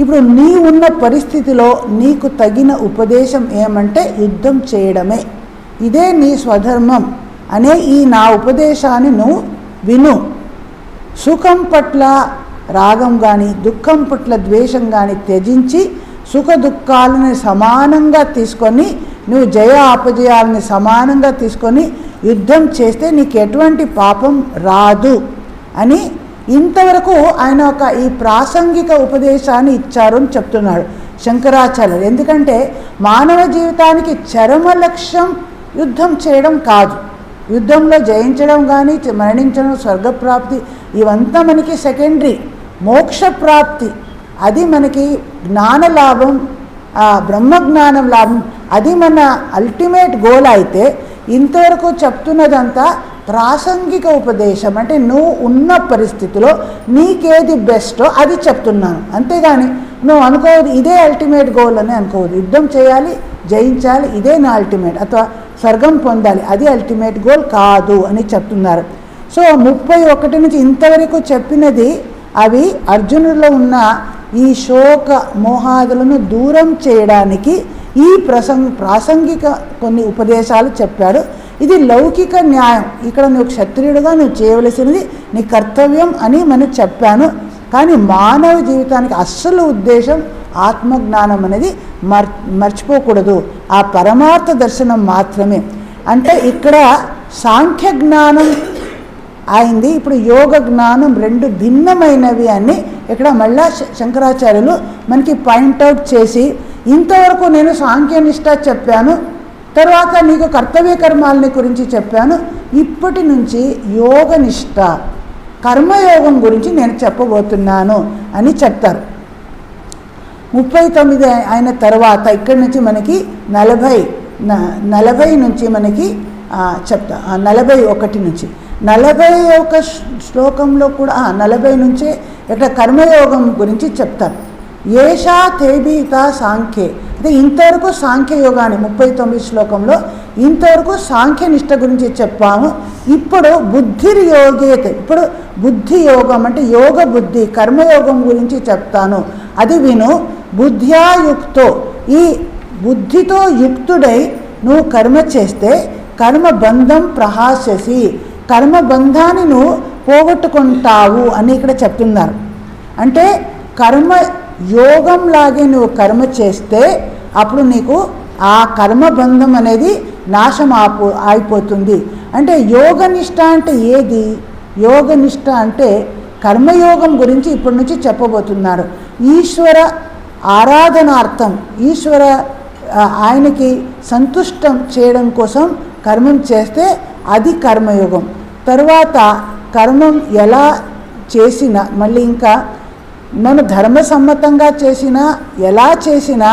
ఇప్పుడు నీ ఉన్న పరిస్థితిలో నీకు తగిన ఉపదేశం ఏమంటే యుద్ధం చేయడమే, ఇదే నీ స్వధర్మం అనే ఈ నా ఉపదేశాన్ని నువ్వు విను. సుఖం పట్ల రాగం కానీ దుఃఖం పట్ల ద్వేషం కానీ త్యజించి సుఖ దుఃఖాలను సమానంగా తీసుకొని నువ్వు జయ అపజయాలని సమానంగా తీసుకొని యుద్ధం చేస్తే నీకు ఎటువంటి పాపం రాదు అని ఇంతవరకు ఆయన ఒక ఈ ప్రాసంగిక ఉపదేశాన్ని ఇచ్చారు అని చెప్తున్నాడు శంకరాచార్యులు. ఎందుకంటే మానవ జీవితానికి చరమ లక్ష్యం యుద్ధం చేయడం కాదు, యుద్ధంలో జయించడం కానీ మరణించడం స్వర్గప్రాప్తి ఇవంతా మనకి సెకండరీ. మోక్షప్రాప్తి అది మనకి జ్ఞానలాభం, బ్రహ్మజ్ఞానం లాభం, అది మన అల్టిమేట్ గోల్. అయితే ఇంతవరకు చెప్తున్నదంతా ప్రాసంగిక ఉపదేశం, అంటే నువ్వు ఉన్న పరిస్థితిలో నీకేది బెస్టో అది చెప్తున్నాను, అంతేగాని నువ్వు అనుకోవద్దు ఇదే అల్టిమేట్ గోల్ అని అనుకోవద్దు. యుద్ధం చేయాలి, జయించాలి, ఇదే నా అల్టిమేట్, అథవా స్వర్గం పొందాలి అది అల్టిమేట్ గోల్ కాదు అని చెప్తున్నారు. సో 31 నుంచి ఇంతవరకు చెప్పినది అవి అర్జునుడిలో ఉన్న ఈ శోక మోహాదులను దూరం చేయడానికి ఈ ప్రాసంగిక కొన్ని ఉపదేశాలు చెప్పాడు. ఇది లౌకిక న్యాయం, ఇక్కడ నువ్వు క్షత్రియుడుగా నువ్వు చేయవలసినది నీ కర్తవ్యం అని మనం చెప్పాను. కానీ మానవ జీవితానికి అస్సలు ఉద్దేశం ఆత్మజ్ఞానం అనేది మర్చిపోకూడదు. ఆ పరమార్థ దర్శనం మాత్రమే. అంటే ఇక్కడ సాంఖ్య జ్ఞానం అయింది, ఇప్పుడు యోగ జ్ఞానం రెండు భిన్నమైనవి అని ఇక్కడ మళ్ళా శంకరాచార్యులు మనకి పాయింట్అవుట్ చేసి, ఇంతవరకు నేను సాంఖ్యనిష్ట చెప్పాను, తర్వాత నీకు కర్తవ్య కర్మాలని గురించి చెప్పాను, ఇప్పటి నుంచి యోగనిష్ట కర్మయోగం గురించి నేను చెప్పబోతున్నాను అని చెప్తారు. 39 అయిన తర్వాత ఇక్కడి నుంచి మనకి 40 నుంచి మనకి చెప్తా, 41 నుంచి 41 శ్లోకంలో కూడా 40 నుంచే ఇక్కడ కర్మయోగం గురించి చెప్తారు. ఏషా తేబీత సాంఖ్యే, అంటే ఇంతవరకు సాంఖ్యయోగాన్ని 39 శ్లోకంలో ఇంతవరకు సాంఖ్యనిష్ట గురించి చెప్పాము. ఇప్పుడు బుద్ధిర్యోగేత్, ఇప్పుడు బుద్ధి యోగం అంటే యోగ బుద్ధి కర్మయోగం గురించి చెప్తాను, అది విను. బుద్ధ్యాయుక్తో, ఈ బుద్ధితో యుక్తుడై నువ్వు కర్మ చేస్తే కర్మబంధం ప్రహాస్యసి, కర్మబంధాన్ని నువ్వు పోగొట్టుకుంటావు అని ఇక్కడ చెప్తున్నారు. అంటే కర్మ యోగంలాగే నువ్వు కర్మ చేస్తే అప్పుడు నీకు ఆ కర్మబంధం అనేది నాశం అయిపోతుంది. అంటే యోగనిష్ట అంటే ఏది? యోగనిష్ట అంటే కర్మయోగం గురించి ఇప్పటి నుంచి చెప్పబోతున్నారు. ఈశ్వర ఆరాధనార్థం, ఈశ్వర ఆయనకి సంతుష్టం చేయడం కోసం కర్మం చేస్తే అది కర్మయోగం. తర్వాత కర్మం ఎలా చేసినా, మళ్ళీ ఇంకా మనం ధర్మసమ్మతంగా చేసినా ఎలా చేసినా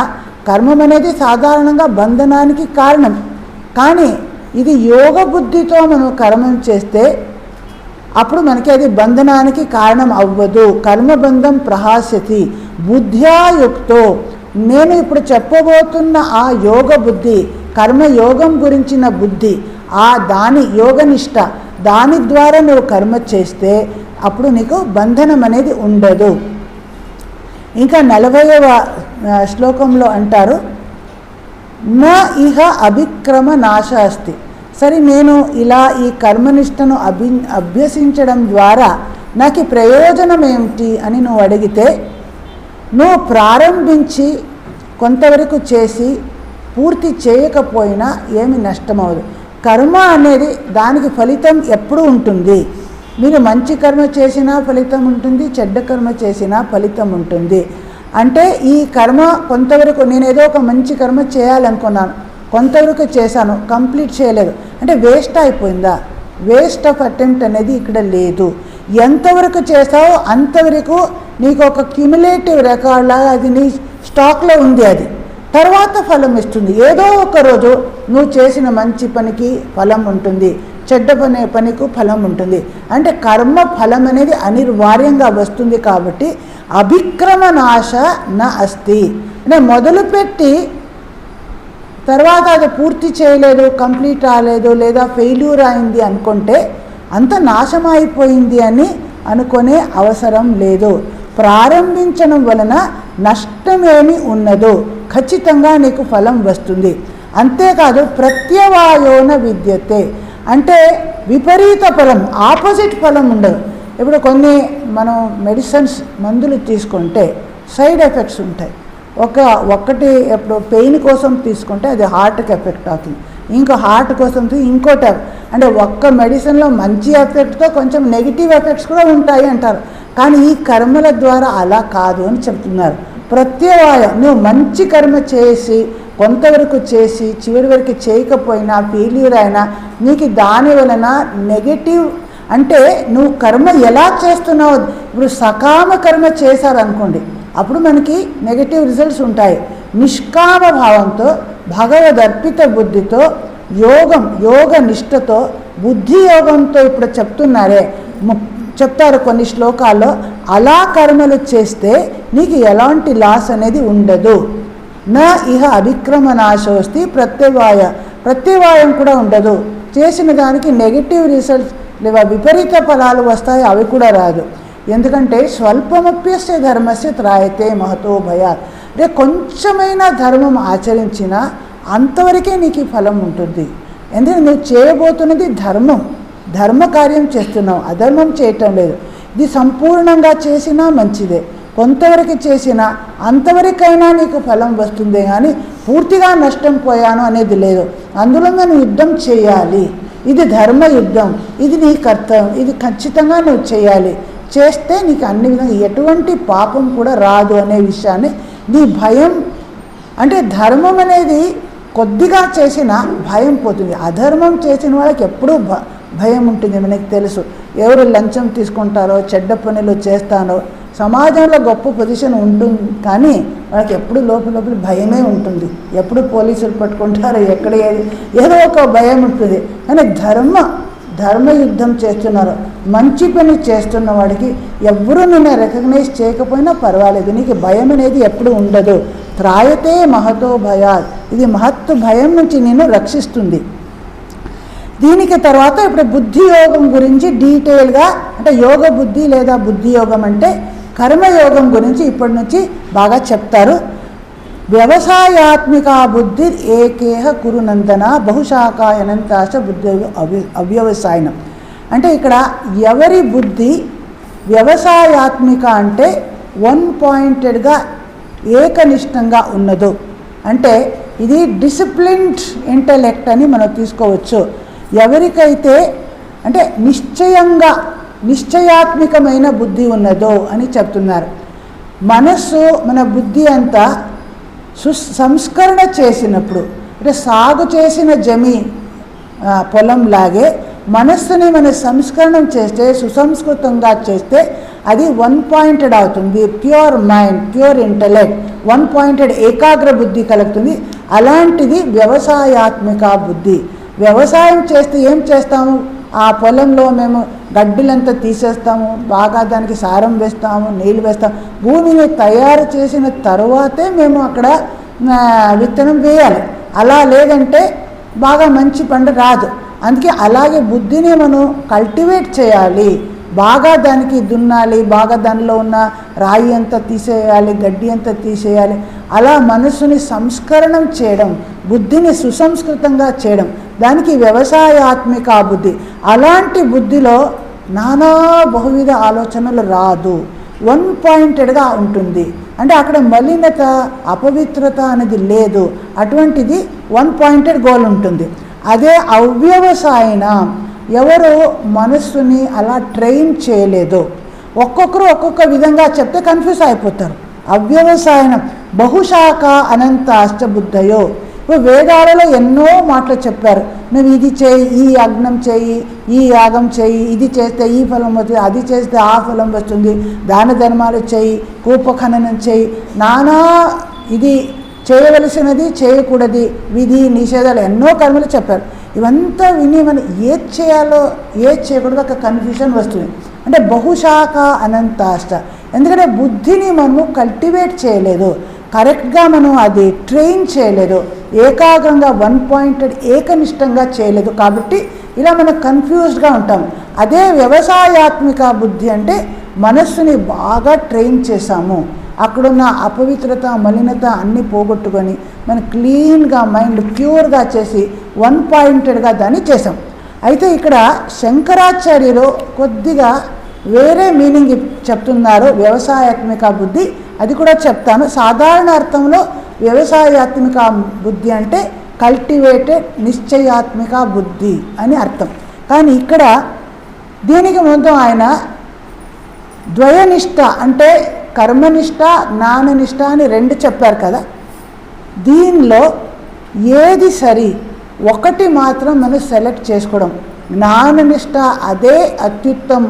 కర్మం అనేది సాధారణంగా బంధనానికి కారణం. కానీ ఇది యోగ బుద్ధితో మనం కర్మం చేస్తే అప్పుడు మనకి అది బంధనానికి కారణం అవ్వదు. కర్మబంధం ప్రహాస్యతి బుద్ధ్యాయుక్తో, నేను ఇప్పుడు చెప్పబోతున్న ఆ యోగ బుద్ధి, కర్మయోగం గురించిన బుద్ధి, ఆ దాని యోగనిష్ట, దాని ద్వారా నువ్వు కర్మ చేస్తే అప్పుడు నీకు బంధనం అనేది ఉండదు. ఇంకా 40వ శ్లోకంలో అంటారు, నా ఇహ అభిక్రమ నాశ అస్తి. సరే, నేను ఇలా ఈ కర్మనిష్టను అభ్యసించడం ద్వారా నాకు ప్రయోజనం ఏమిటి అని నువ్వు అడిగితే, నువ్వు ప్రారంభించి కొంతవరకు చేసి పూర్తి చేయకపోయినా ఏమి నష్టమవదు. కర్మ అనేది దానికి ఫలితం ఎప్పుడూ ఉంటుంది. మీరు మంచి కర్మ చేసినా ఫలితం ఉంటుంది, చెడ్డ కర్మ చేసినా ఫలితం ఉంటుంది. అంటే ఈ కర్మ కొంతవరకు నేను ఏదో ఒక మంచి కర్మ చేయాలనుకున్నాను, కొంతవరకు చేశాను, కంప్లీట్ చేయలేదు అంటే వేస్ట్ అయిపోయిందా? వేస్ట్ ఆఫ్ అటెంప్ట్ అనేది ఇక్కడ లేదు. ఎంతవరకు చేసావో అంతవరకు నీకు ఒక క్యుములేటివ్ రికార్డ్ లాగా అది నీ స్టాక్లో ఉంది, అది తర్వాత ఫలం ఇస్తుంది. ఏదో ఒక రోజు నువ్వు చేసిన మంచి పనికి ఫలం ఉంటుంది, చెడ్డ పనికి ఫలం ఉంటుంది. అంటే కర్మ ఫలం అనేది అనివార్యంగా వస్తుంది. కాబట్టి అభిక్రమ నాశ న అస్తి, అంటే మొదలుపెట్టి తర్వాత అది పూర్తి చేయలేదు, కంప్లీట్ రాలేదు, లేదా ఫెయిల్యూర్ అయింది అనుకుంటే అంత నాశనం అయిపోయింది అని అనుకునే అవసరం లేదు. ప్రారంభించడం వలన నష్టమేమి ఉండదు, ఖచ్చితంగా నీకు ఫలం వస్తుంది. అంతేకాదు ప్రత్యవాయోన విద్యతే, అంటే విపరీత ఫలం, ఆపోజిట్ ఫలం ఉండదు. ఇప్పుడు కొన్ని మనం మెడిసిన్స్ మందులు తీసుకుంటే సైడ్ ఎఫెక్ట్స్ ఉంటాయి. ఒకటి ఇప్పుడు పెయిన్ కోసం తీసుకుంటే అది హార్ట్కి ఎఫెక్ట్ అవుతుంది, ఇంకో హార్ట్ కోసం ఇంకోటి. అంటే ఒక్క మెడిసిన్లో మంచి ఎఫెక్ట్తో కొంచెం నెగిటివ్ ఎఫెక్ట్స్ కూడా ఉంటాయి అంటారు. కానీ ఈ కర్మల ద్వారా అలా కాదు అని చెప్తున్నారు. ప్రత్యవాయం, నువ్వు మంచి కర్మ చేసి కొంతవరకు చేసి చివరి వరకు చేయకపోయినా ఫెయిల్యూర్ అయినా నీకు దాని వలన నెగటివ్, అంటే నువ్వు కర్మ ఎలా చేస్తున్నావు. ఇప్పుడు సకామ కర్మ చేశారనుకోండి, అప్పుడు మనకి నెగటివ్ రిజల్ట్స్ ఉంటాయి. నిష్కామ భావంతో భగవదర్పిత బుద్ధితో యోగ నిష్టతో బుద్ధి యోగంతో ఇప్పుడు చెప్తారు కొన్ని శ్లోకాల్లో, అలా కర్మలు చేస్తే నీకు ఎలాంటి లాస్ అనేది ఉండదు. నా ఇహ అభిక్రమ నాశోస్తి ప్రత్యవాయం కూడా ఉండదు. చేసిన దానికి నెగిటివ్ రిజల్ట్స్ లేదా విపరీత ఫలాలు వస్తాయి, అవి కూడా రాదు. ఎందుకంటే స్వల్పమప్యస్య ధర్మస్య త్రాయతే మహతో భయాత్, అంటే కొంచెమైనా ధర్మం ఆచరించినా అంతవరకే నీకు ఫలం ఉంటుంది. ఎందుకంటే నువ్వు చేయబోతున్నది ధర్మ కార్యం చేస్తున్నావు, అధర్మం చేయటం లేదు. ఇది సంపూర్ణంగా చేసినా మంచిదే, కొంతవరకు చేసినా అంతవరకైనా నీకు ఫలం వస్తుందే కానీ పూర్తిగా నష్టం పోయాను అనేది లేదు. అందులో నువ్వు యుద్ధం చేయాలి, ఇది ధర్మ యుద్ధం, ఇది నీ కర్తవ్యం, ఇది ఖచ్చితంగా నువ్వు చేయాలి, చేస్తే నీకు అన్ని విధంగా ఎటువంటి పాపం కూడా రాదు అనే విషయాన్ని నీ భయం, అంటే ధర్మం అనేది కొద్దిగా చేసినా భయం పోతుంది. అధర్మం చేసిన వాళ్ళకి ఎప్పుడూ భయం ఉంటుంది. మనకి తెలుసు, ఎవరు లంచం తీసుకుంటారో చెడ్డ పనులు చేస్తారో సమాజంలో గొప్ప పొజిషన్ ఉంటుంది, కానీ వాళ్ళకి ఎప్పుడు లోపల భయమే ఉంటుంది. ఎప్పుడు పోలీసులు పట్టుకుంటారో ఎక్కడ ఏదో ఒక భయం ఉంటుంది. కానీ ధర్మ యుద్ధం చేస్తున్నారు, మంచి పని చేస్తున్న వాడికి ఎవరు నిన్ను రికగ్నైజ్ చేయకపోయినా పర్వాలేదు, నీకు భయం అనేది ఎప్పుడు ఉండదు. త్రాయతే మహతో భయాత్, ఇది మహత్తు భయం నుంచి నిన్ను రక్షిస్తుంది. దీనికి తర్వాత ఇప్పుడు బుద్ధి యోగం గురించి డీటెయిల్గా, అంటే యోగ బుద్ధి లేదా బుద్ధి యోగం అంటే కర్మయోగం గురించి ఇప్పటి నుంచి బాగా చెప్తారు. వ్యవసాయాత్మిక బుద్ధి ఏకేహ కురునందన బహుశాఖాయనంతాశ బుద్ధి అవ్యవసాయనం. అంటే ఇక్కడ ఎవరి బుద్ధి వ్యవసాయాత్మిక అంటే వన్ పాయింటెడ్గా ఏకనిష్టంగా ఉన్నదో, అంటే ఇది డిసిప్లిన్డ్ ఇంటెలెక్ట్ అని మనం తీసుకోవచ్చు. ఎవరికైతే అంటే నిశ్చయాత్మికమైన బుద్ధి ఉన్నదో అని చెప్తున్నారు. మనస్సు మన బుద్ధి అంతా సంస్కరణ చేసినప్పుడు, అంటే సాగు చేసిన పొలంలాగే మనస్సుని మనం సంస్కరణం చేస్తే, సుసంస్కృతంగా చేస్తే అది వన్ పాయింటెడ్ అవుతుంది. Pure mind, pure intellect, one pointed ఏకాగ్ర బుద్ధి కలుగుతుంది. అలాంటిది వ్యవసాయాత్మిక బుద్ధి. వ్యవసాయం చేస్తే ఏం చేస్తాము, ఆ పొలంలో మేము గడ్డిలంతా తీసేస్తాము, బాగా దానికి సారం వేస్తాము, నీళ్ళు వేస్తాము. భూమిని తయారు చేసిన తరువాతే మేము అక్కడ విత్తనం వేయాలి. అలా లేదంటే బాగా మంచి పంట రాదు. అందుకే అలాగే బుద్ధిని మనం కల్టివేట్ చేయాలి, బాగా దానికి దున్నాలి, బాగా దానిలో ఉన్న రాయి అంతా తీసేయాలి, గడ్డి అంతా తీసేయాలి. అలా మనస్సుని సంస్కరణం చేయడం, బుద్ధిని సుసంస్కృతంగా చేయడం, దానికి వ్యవసాయాత్మిక బుద్ధి. అలాంటి బుద్ధిలో నానా బహువిధ ఆలోచనలు రాదు, వన్ పాయింటెడ్గా ఉంటుంది. అంటే అక్కడ మలినత, అపవిత్రత అనేది లేదు. అటువంటిది వన్ పాయింటెడ్ గోల్ ఉంటుంది. అదే అవ్యవసాయన, ఎవరు మనస్సుని అలా ట్రైన్ చేయలేదో, ఒక్కొక్కరు ఒక్కొక్క విధంగా చెప్తే కన్ఫ్యూజ్ అయిపోతారు. అవ్యవసాయనం బహుశాఖ అనంత అష్టబుద్ధయో. ఇప్పుడు వేదాలలో ఎన్నో మాటలు చెప్పారు, నువ్వు ఇది చేయి, ఈ యజ్ఞం చేయి, ఈ యాగం చేయి, ఇది చేస్తే ఈ ఫలం వస్తుంది, అది చేస్తే ఆ ఫలం వస్తుంది, దాన ధర్మాలు చేయి, కూపఖననం చేయి, నానా ఇది చేయవలసినది చేయకూడది విధి నిషేధాలు ఎన్నో కర్మలు చెప్పారు. ఇవంతా విని మనం ఏది చేయాలో ఏది చేయకూడదో ఒక కన్ఫ్యూషన్ వస్తుంది. అంటే బహుశాఖ అనంతాష్ట, ఎందుకంటే బుద్ధిని మనము కల్టివేట్ చేయలేదు, కరెక్ట్గా మనం అది ట్రైన్ చేయలేదు, ఏకాగ్రంగా వన్ పాయింటెడ్ ఏకనిష్టంగా చేయలేదు. కాబట్టి ఇలా మనం కన్ఫ్యూజ్డ్గా ఉంటాం. అదే వ్యవసాయాత్మిక బుద్ధి అంటే మనస్సుని బాగా ట్రైన్ చేశాము, అక్కడున్న అపవిత్రత మలినత అన్నీ పోగొట్టుకొని మనం క్లీన్గా మైండ్ ప్యూర్గా చేసి వన్ పాయింటెడ్గా దాన్ని చేసాం. అయితే ఇక్కడ శంకరాచార్యులు కొద్దిగా వేరే మీనింగ్ చెప్తున్నారు వ్యవసాయాత్మిక బుద్ధి, అది కూడా చెప్తాను. సాధారణ అర్థంలో వ్యవసాయాత్మిక బుద్ధి అంటే కల్టివేటెడ్ నిశ్చయాత్మిక బుద్ధి అని అర్థం. కానీ ఇక్కడ దీనికి ముందు ఆయన ద్వయనిష్ట అంటే కర్మనిష్ట జ్ఞాననిష్ట అని రెండు చెప్పారు కదా. దీనిలో ఏది సరి, ఒకటి మాత్రం మనం సెలెక్ట్ చేసుకోవడం. జ్ఞాననిష్ట అదే అత్యుత్తం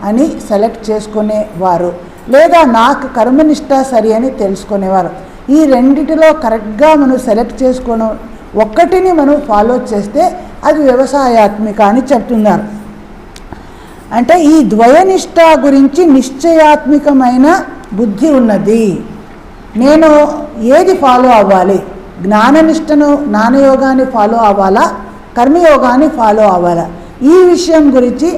అని సెలెక్ట్ చేసుకునేవారు, లేదా నాకు కర్మనిష్ట సరి అని తెలుసుకునేవారు. ఈ రెండిటిలో కరెక్ట్గా మనం సెలెక్ట్ చేసుకోవడం, ఒక్కటిని మనం ఫాలో చేస్తే అది వ్యవసాయాత్మిక అని చెప్తున్నారు. అంటే ఈ ద్వయనిష్ట గురించి నిశ్చయాత్మికమైన బుద్ధి ఉన్నది. నేను ఏది ఫాలో అవ్వాలి, జ్ఞాననిష్టను జ్ఞానయోగాన్ని ఫాలో అవ్వాలా, కర్మయోగాన్ని ఫాలో అవ్వాలా, ఈ విషయం గురించి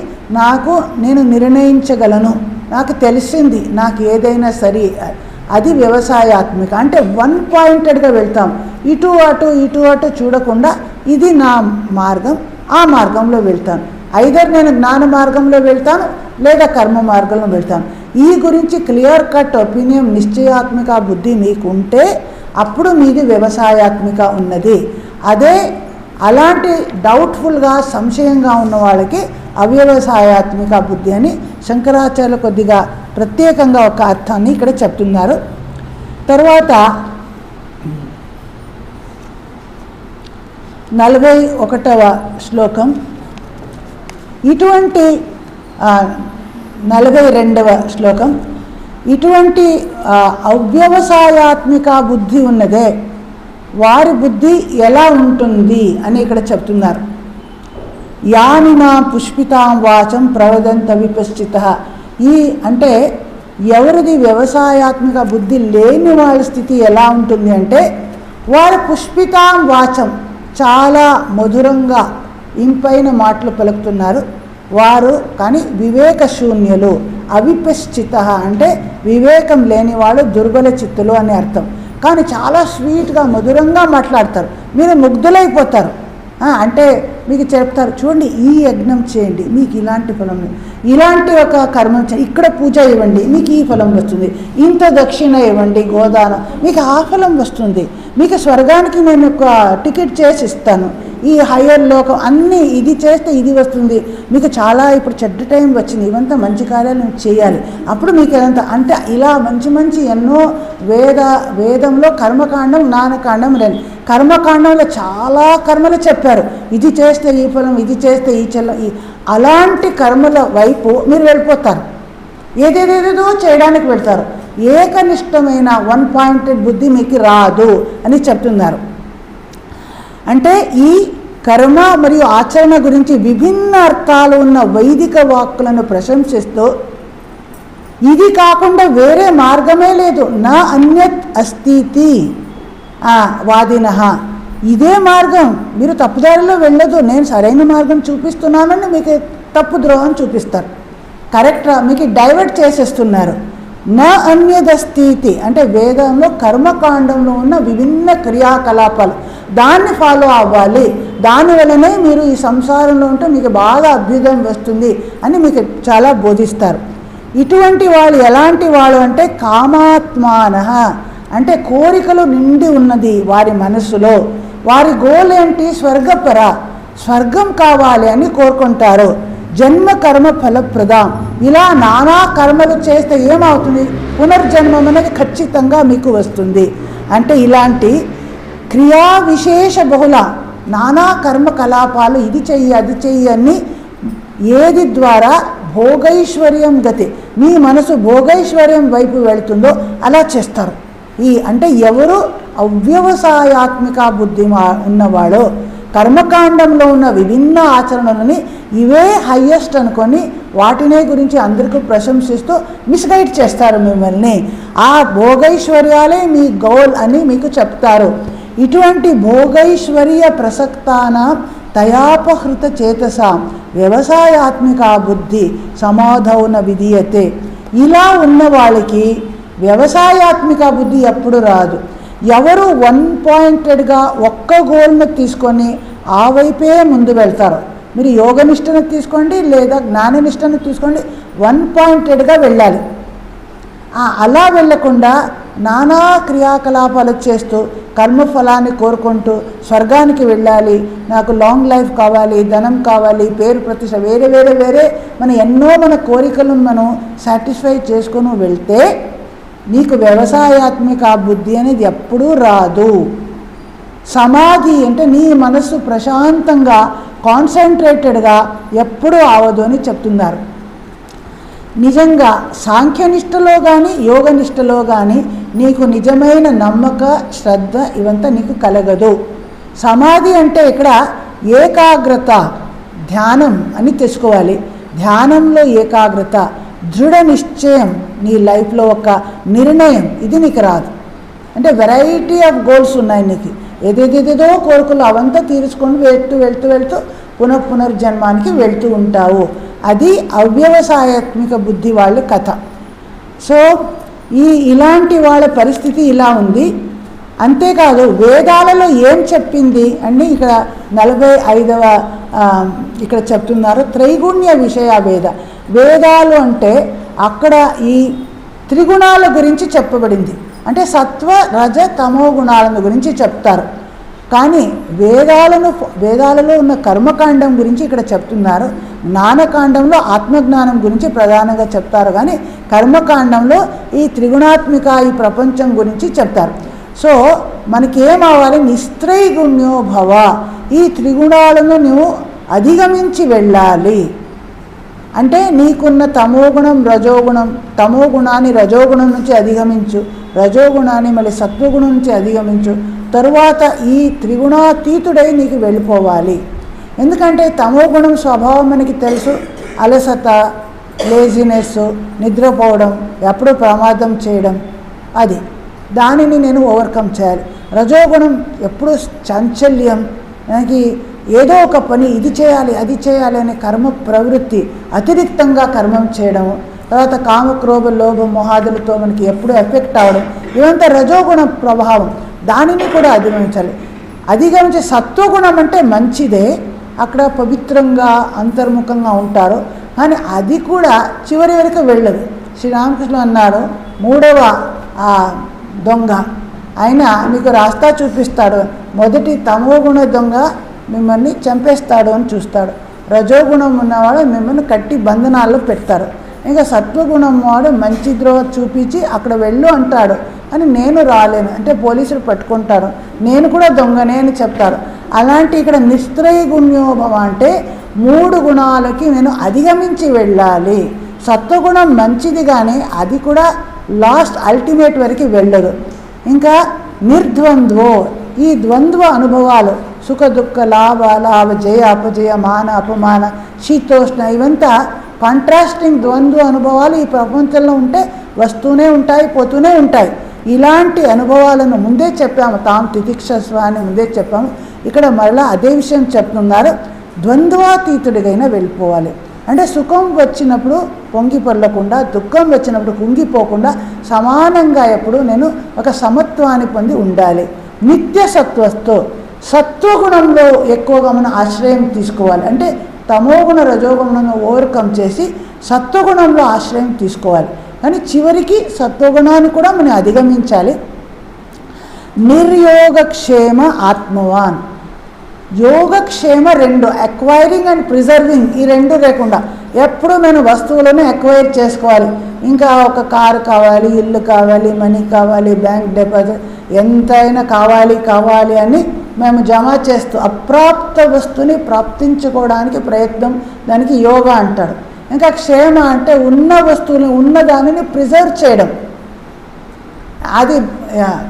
నేను నిర్ణయించగలను, నాకు తెలిసింది, నాకు ఏదైనా సరి, అది వ్యవసాయాత్మిక. అంటే వన్ పాయింటెడ్గా వెళ్తాం, ఇటు అటు చూడకుండా ఇది నా మార్గం, ఆ మార్గంలో వెళ్తాను. ఐదర్ నేను జ్ఞాన మార్గంలో వెళ్తాను లేదా కర్మ మార్గంలో వెళ్తాను. ఈ గురించి క్లియర్ కట్ ఒపీనియన్, నిశ్చయాత్మిక బుద్ధి మీకు ఉంటే అప్పుడు మీది వ్యవసాయాత్మిక ఉన్నది. అదే అలాంటి డౌట్ఫుల్గా సంశయంగా ఉన్న వాళ్ళకి అవ్యవసాయాత్మిక బుద్ధి అని శంకరాచార్యులు కొద్దిగా ప్రత్యేకంగా ఒక అర్థాన్ని ఇక్కడ చెప్తున్నారు. తర్వాత 41వ శ్లోకం, ఇటువంటి 42వ శ్లోకం, ఇటువంటి అవ్యవసాయాత్మిక బుద్ధి ఉన్నదే వారి బుద్ధి ఎలా ఉంటుంది అని ఇక్కడ చెప్తున్నారు. యానినా పుష్పితాం వాచం ప్రవదంత విపశ్చిత. ఈ అంటే ఎవరిది వ్యవసాయాత్మిక బుద్ధి లేని వాళ్ళ స్థితి ఎలా ఉంటుంది అంటే, వారు పుష్పితాం వాచం చాలా మధురంగా ఇంపైన మాటలు పలుకుతున్నారు వారు, కానీ వివేక శూన్యులు. అవిపశ్చిత అంటే వివేకం లేని వాళ్ళు, దుర్బల చిత్తులు అని అర్థం. కానీ చాలా స్వీట్గా మధురంగా మాట్లాడతారు, మీరు ముగ్ధులైపోతారు. అంటే మీకు చెప్తారు, చూడండి ఈ యజ్ఞం చేయండి మీకు ఇలాంటి ఫలం, ఇలాంటి ఒక కర్మం చేయండి, ఇక్కడ పూజ ఇవ్వండి మీకు ఈ ఫలం వస్తుంది, ఇంత దక్షిణ ఇవ్వండి గోదానం మీకు ఆ ఫలం వస్తుంది, మీకు స్వర్గానికి నేను ఒక టికెట్ చేసి ఇస్తాను, ఈ హయ్యర్ లోకం అన్నీ ఇది చేస్తే ఇది వస్తుంది, మీకు చాలా ఇప్పుడు చెడ్డ టైం వచ్చింది, ఇవంతా మంచి కార్యాలు నువ్వు చేయాలి, అప్పుడు మీకు ఇదంతా. అంటే ఇలా మంచి మంచి ఎన్నో వేదంలో కర్మకాండం, జ్ఞానకాండం, కర్మకాండంలో చాలా కర్మలు చెప్పారు, ఇది చేస్తే ఈ ఫలం, ఇది చేస్తే ఈ చెల్లం, అలాంటి కర్మల వైపు మీరు వెళ్ళిపోతారు, ఏదేదేదో చేయడానికి వెళ్తారు. ఏకనిష్టమైన వన్ పాయింటెడ్ బుద్ధి మీకు రాదు అని చెప్తున్నారు. అంటే ఈ కర్మ మరియు ఆచరణ గురించి విభిన్న అర్థాలు ఉన్న వైదిక వాక్కులను ప్రశంసిస్తూ, ఇది కాకుండా వేరే మార్గమే లేదు, నా అన్యత్ అస్థితి వాదినః, ఇదే మార్గం, మీరు తప్పుదారిలో వెళ్ళదు, నేను సరైన మార్గం చూపిస్తున్నానని మీకు తప్పు ద్రోహం చూపిస్తారు, కరెక్ట్ మీకు డైవర్ట్ చేసేస్తున్నారు. నా అన్యదస్థితి అంటే వేదంలో కర్మకాండంలో ఉన్న విభిన్న క్రియాకలాపాలు దాన్ని ఫాలో అవ్వాలి, దానివల్లనే మీరు ఈ సంసారంలో ఉంటే మీకు బాగా అభ్యుదయం వస్తుంది అని మీకు చాలా బోధిస్తారు. ఇటువంటి వాళ్ళు ఎలాంటి వాళ్ళు అంటే కామాత్మానః, అంటే కోరికలు నిండి ఉన్నది వారి మనస్సులో, వారి గోల్ ఏంటి, స్వర్గపర, స్వర్గం కావాలి అని కోరుకుంటారు. జన్మ కర్మ ఫలప్రదం, ఇలా నానా కర్మలు చేస్తే ఏమవుతుంది, పునర్జన్మం అనేది ఖచ్చితంగా మీకు వస్తుంది. అంటే ఇలాంటి క్రియా విశేష బహుళ నానా కర్మకలాపాలు, ఇది చెయ్యి అది చెయ్యి అని ఏది ద్వారా భోగైశ్వర్యం గతి, మీ మనసు భోగైశ్వర్యం వైపు వెళుతుందో అలా చేస్తారు. అంటే ఎవరు అవ్యవసాయాత్మిక బుద్ధి ఉన్నవాడో కర్మకాండంలో ఉన్న విభిన్న ఆచరణలని ఇవే హయ్యెస్ట్ అనుకొని వాటినే గురించి అందరికీ ప్రశంసిస్తూ మిస్గైడ్ చేస్తారు మిమ్మల్ని, ఆ భోగైశ్వర్యాలే మీ గోల్ అని మీకు చెప్తారు. ఇటువంటి భోగైశ్వర్య ప్రసక్తాన తయాపహృత చేతసాం వ్యవసాయాత్మిక బుద్ధి సమాధౌన విధీయతే. ఇలా ఉన్న వాళ్ళకి వ్యవసాయాత్మిక బుద్ధి ఎప్పుడు రాదు. ఎవరు వన్ పాయింటెడ్గా ఒక్క గోల్ను తీసుకొని ఆ వైపే ముందు వెళ్తారు, మీరు యోగనిష్టను తీసుకోండి లేదా జ్ఞాననిష్టను తీసుకోండి, వన్ పాయింటెడ్గా వెళ్ళాలి. అలా వెళ్ళకుండా నానా క్రియాకలాపాలు చేస్తూ కర్మఫలాన్ని కోరుకుంటూ స్వర్గానికి వెళ్ళాలి, నాకు లాంగ్ లైఫ్ కావాలి, ధనం కావాలి, పేరు ప్రతిష్ట, వేరే వేరే వేరే మన కోరికలను మనం సాటిస్ఫై చేసుకొని వెళ్తే నీకు వ్యవసాయాత్మిక బుద్ధి అనేది ఎప్పుడూ రాదు. సమాధి అంటే నీ మనస్సు ప్రశాంతంగా కాన్సన్ట్రేటెడ్గా ఎప్పుడూ అవదు అని చెప్తున్నారు. నిజంగా సాంఖ్యనిష్టలో కానీ యోగనిష్టలో కానీ నీకు నిజమైన నమ్మక శ్రద్ధ ఇవంతా నీకు కలగదు. సమాధి అంటే ఇక్కడ ఏకాగ్రత, ధ్యానం అని తెచ్చుకోవాలి. ధ్యానంలో ఏకాగ్రత, దృఢ నిశ్చయం, నీ లైఫ్లో ఒక నిర్ణయం, ఇది నీకు రాదు. అంటే వెరైటీ ఆఫ్ గోల్స్ ఉన్నాయి నీకు, ఏదేదేదో కోరికలు అవంతా తీర్చుకొని వెళ్తూ వెళ్తూ వెళ్తూ పునర్జన్మానికి వెళ్తూ ఉంటావు. అది అవ్యవసాయాత్మిక బుద్ధి వాళ్ళ కథ. సో ఇలాంటి వాళ్ళ పరిస్థితి ఇలా ఉంది. అంతేకాదు వేదాలలో ఏం చెప్పింది అని ఇక్కడ 45వ ఇక్కడ చెప్తున్నారు. త్రైగుణ్య విషయ వేదాలు అంటే అక్కడ ఈ త్రిగుణాల గురించి చెప్పబడింది. అంటే సత్వ రజ తమో గుణాలను గురించి చెప్తారు. కానీ వేదాలలో ఉన్న కర్మకాండం గురించి ఇక్కడ చెప్తున్నారు. జ్ఞానకాండంలో ఆత్మజ్ఞానం గురించి ప్రధానంగా చెప్తారు. కానీ కర్మకాండంలో ఈ త్రిగుణాత్మిక ఈ ప్రపంచం గురించి చెప్తారు. సో మనకేమవ్వాలి? నిస్త్రైగుణ్యో భవ. ఈ త్రిగుణాలను నువ్వు అధిగమించి వెళ్ళాలి. అంటే నీకున్న తమోగుణం రజోగుణం, తమో గుణాన్ని రజోగుణం నుంచి అధిగమించు, రజోగుణాన్ని మళ్ళీ సత్వగుణం నుంచి అధిగమించు. తరువాత ఈ త్రిగుణాతీతుడై నీకు వెళ్ళిపోవాలి. ఎందుకంటే తమోగుణం స్వభావం మనకి తెలుసు. అలసత, లేజినెస్, నిద్రపోవడం, ఎప్పుడూ ప్రమాదం చేయడం, అది దానిని నేను ఓవర్కమ్ చేయాలి. రజోగుణం ఎప్పుడు చాంచల్యం, మనకి ఏదో ఒక పని ఇది చేయాలి అది చేయాలి అనే కర్మ ప్రవృత్తి, అతిరిక్తంగా కర్మం చేయడం. తర్వాత కామక్రోధ లోభ మోహాదులతో మనకి ఎప్పుడూ ఎఫెక్ట్ అవ్వడం, ఇవంతా రజోగుణ ప్రభావం. దానిని కూడా అధిగమించాలి. అధిగమించే సత్వగుణం అంటే మంచిదే, అక్కడ పవిత్రంగా అంతర్ముఖంగా ఉంటారు. కానీ అది కూడా చివరి వరకు వెళ్ళదు. శ్రీరామకృష్ణ అన్నారు, 3వ దొంగ ఆయన మీకు రాస్తా చూపిస్తాడు. మొదటి తమోగుణ దొంగ మిమ్మల్ని చంపేస్తాడు అని చూస్తాడు. రజోగుణం ఉన్నవాడు మిమ్మల్ని కట్టి బంధనాల్లో పెడతారు. ఇంకా సత్వగుణం వాడు మంచి ద్రోహ చూపించి అక్కడ వెళ్ళు అంటాడు. అని నేను రాలేను అంటే పోలీసులు పట్టుకుంటారు, నేను కూడా దొంగనే అని చెప్తారు. అలాంటి ఇక్కడ నిస్త్రైగుణ్యోభవ అంటే 3 గుణాలకి నేను అధిగమించి వెళ్ళాలి. సత్వగుణం మంచిది కానీ అది కూడా లాస్ట్ అల్టిమేట్ వరకు వెళ్ళదు. ఇంకా నిర్ద్వంద్వో, ఈ ద్వంద్వ అనుభవాలు సుఖ దుఃఖ లాభ లాభ జయ అపజయ మాన అపమాన శీతోష్ణ ఇవంతా కాంట్రాస్టింగ్ ద్వంద్వ అనుభవాలు ఈ ప్రపంచంలో ఉంటే వస్తూనే ఉంటాయి, పోతూనే ఉంటాయి. ఇలాంటి అనుభవాలను ముందే చెప్పాము, తాము తితిక్షస్వ అని ముందే చెప్పాము. ఇక్కడ మరలా అదే విషయం చెప్తున్నారు. ద్వంద్వాతీతుడిగైనా వెళ్ళిపోవాలి. అంటే సుఖం వచ్చినప్పుడు పొంగి పొర్లకుండా, దుఃఖం వచ్చినప్పుడు కుంగిపోకుండా సమానంగా ఎప్పుడు నేను ఒక సమత్వాన్ని పొంది ఉండాలి. నిత్య సత్వస్తో, సత్వగుణంలో ఎక్కువగా మనం ఆశ్రయం తీసుకోవాలి. అంటే తమోగుణ రజోగుణంలో ఓవర్కమ్ చేసి సత్వగుణంలో ఆశ్రయం తీసుకోవాలి. కానీ చివరికి సత్వగుణాన్ని కూడా మనం అధిగమించాలి. నిర్యోగక్షేమ ఆత్మవాన్, యోగక్షేమ 2, అక్వైరింగ్ అండ్ ప్రిజర్వింగ్, ఈ 2 లేకుండా ఎప్పుడు నేను వస్తువులను అక్వైర్ చేసుకోవాలి. ఇంకా ఒక కారు కావాలి, ఇల్లు కావాలి, మనీ కావాలి, బ్యాంక్ డిపాజిట్ ఎంతైనా కావాలి అని మేము జమ చేస్తూ అప్రాప్త వస్తువుని ప్రాప్తించుకోవడానికి ప్రయత్నం, దానికి యోగా అంటారు. ఇంకా క్షేమ అంటే ఉన్న వస్తువుని ఉన్నదానిని ప్రిజర్వ్ చేయడం, అది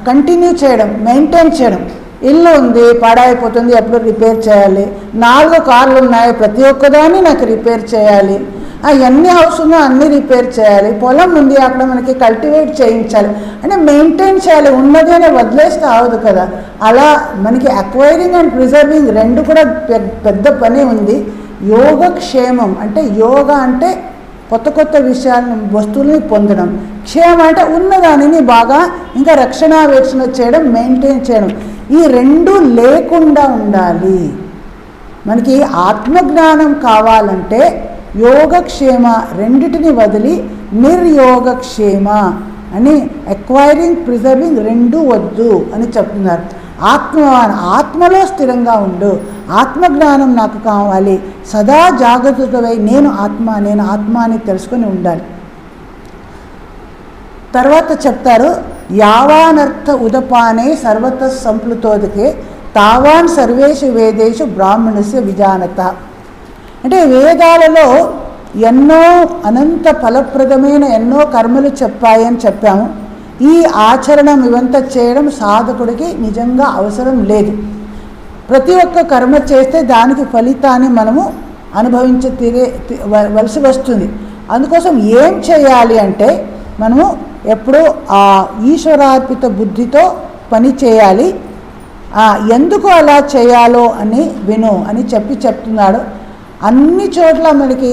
కంటిన్యూ చేయడం, మెయింటైన్ చేయడం. ఇల్లు ఉంది పాడైపోతుంది, ఎప్పుడు రిపేర్ చేయాలి. 4 కార్లు ఉన్నాయి, ప్రతి ఒక్కదాన్ని నాకు రిపేర్ చేయాలి. ఎన్ని హౌస్ ఉందో అన్నీ రిపేర్ చేయాలి. పొలం ఉంది, అక్కడ మనకి కల్టివేట్ చేయించాలి. అంటే మెయింటైన్ చేయాలి, ఉన్నది అని వదిలేస్తే అవదు కదా. అలా మనకి అక్వైరింగ్ అండ్ ప్రిజర్వింగ్ 2 కూడా పెద్ద పని ఉంది. యోగక్షేమం అంటే యోగా అంటే కొత్త విషయాలను వస్తువులని పొందడం, క్షేమం అంటే ఉన్నదానిని బాగా ఇంకా రక్షణావేక్షణ చేయడం, మెయింటైన్ చేయడం. ఈ 2 లేకుండా ఉండాలి. మనకి ఆత్మజ్ఞానం కావాలంటే యోగక్షేమ 2టిని వదిలి నిర్యోగక్షేమ అని అక్వైరింగ్ ప్రిజర్వింగ్ 2 వద్దు అని చెప్తున్నారు. ఆత్మలో స్థిరంగా ఉండు, ఆత్మజ్ఞానం నాకు కావాలి, సదా జాగ్రత్తవై నేను ఆత్మ అని తెలుసుకొని ఉండాలి. తర్వాత చెప్తారు, యావానర్థ ఉదపానే సర్వత సంప్లుతోదకే తావాన్ సర్వేషు వేదేషు బ్రాహ్మణస్య విజానత. అంటే వేదాలలో ఎన్నో అనంత ఫలప్రదమైన ఎన్నో కర్మలు చెప్పాయని చెప్పాము. ఈ ఆచరణం ఇవంతా చేయడం సాధకుడికి నిజంగా అవసరం లేదు. ప్రతి ఒక్క కర్మ చేస్తే దానికి ఫలితాన్ని మనము అనుభవించవలసి వస్తుంది. అందుకోసం ఏం చేయాలి అంటే మనము ఎప్పుడూ ఆ ఈశ్వరార్పిత బుద్ధితో పని చేయాలి. ఎందుకు అలా చేయాలో అని విను అని చెప్తున్నాడు. అన్ని చోట్ల మనకి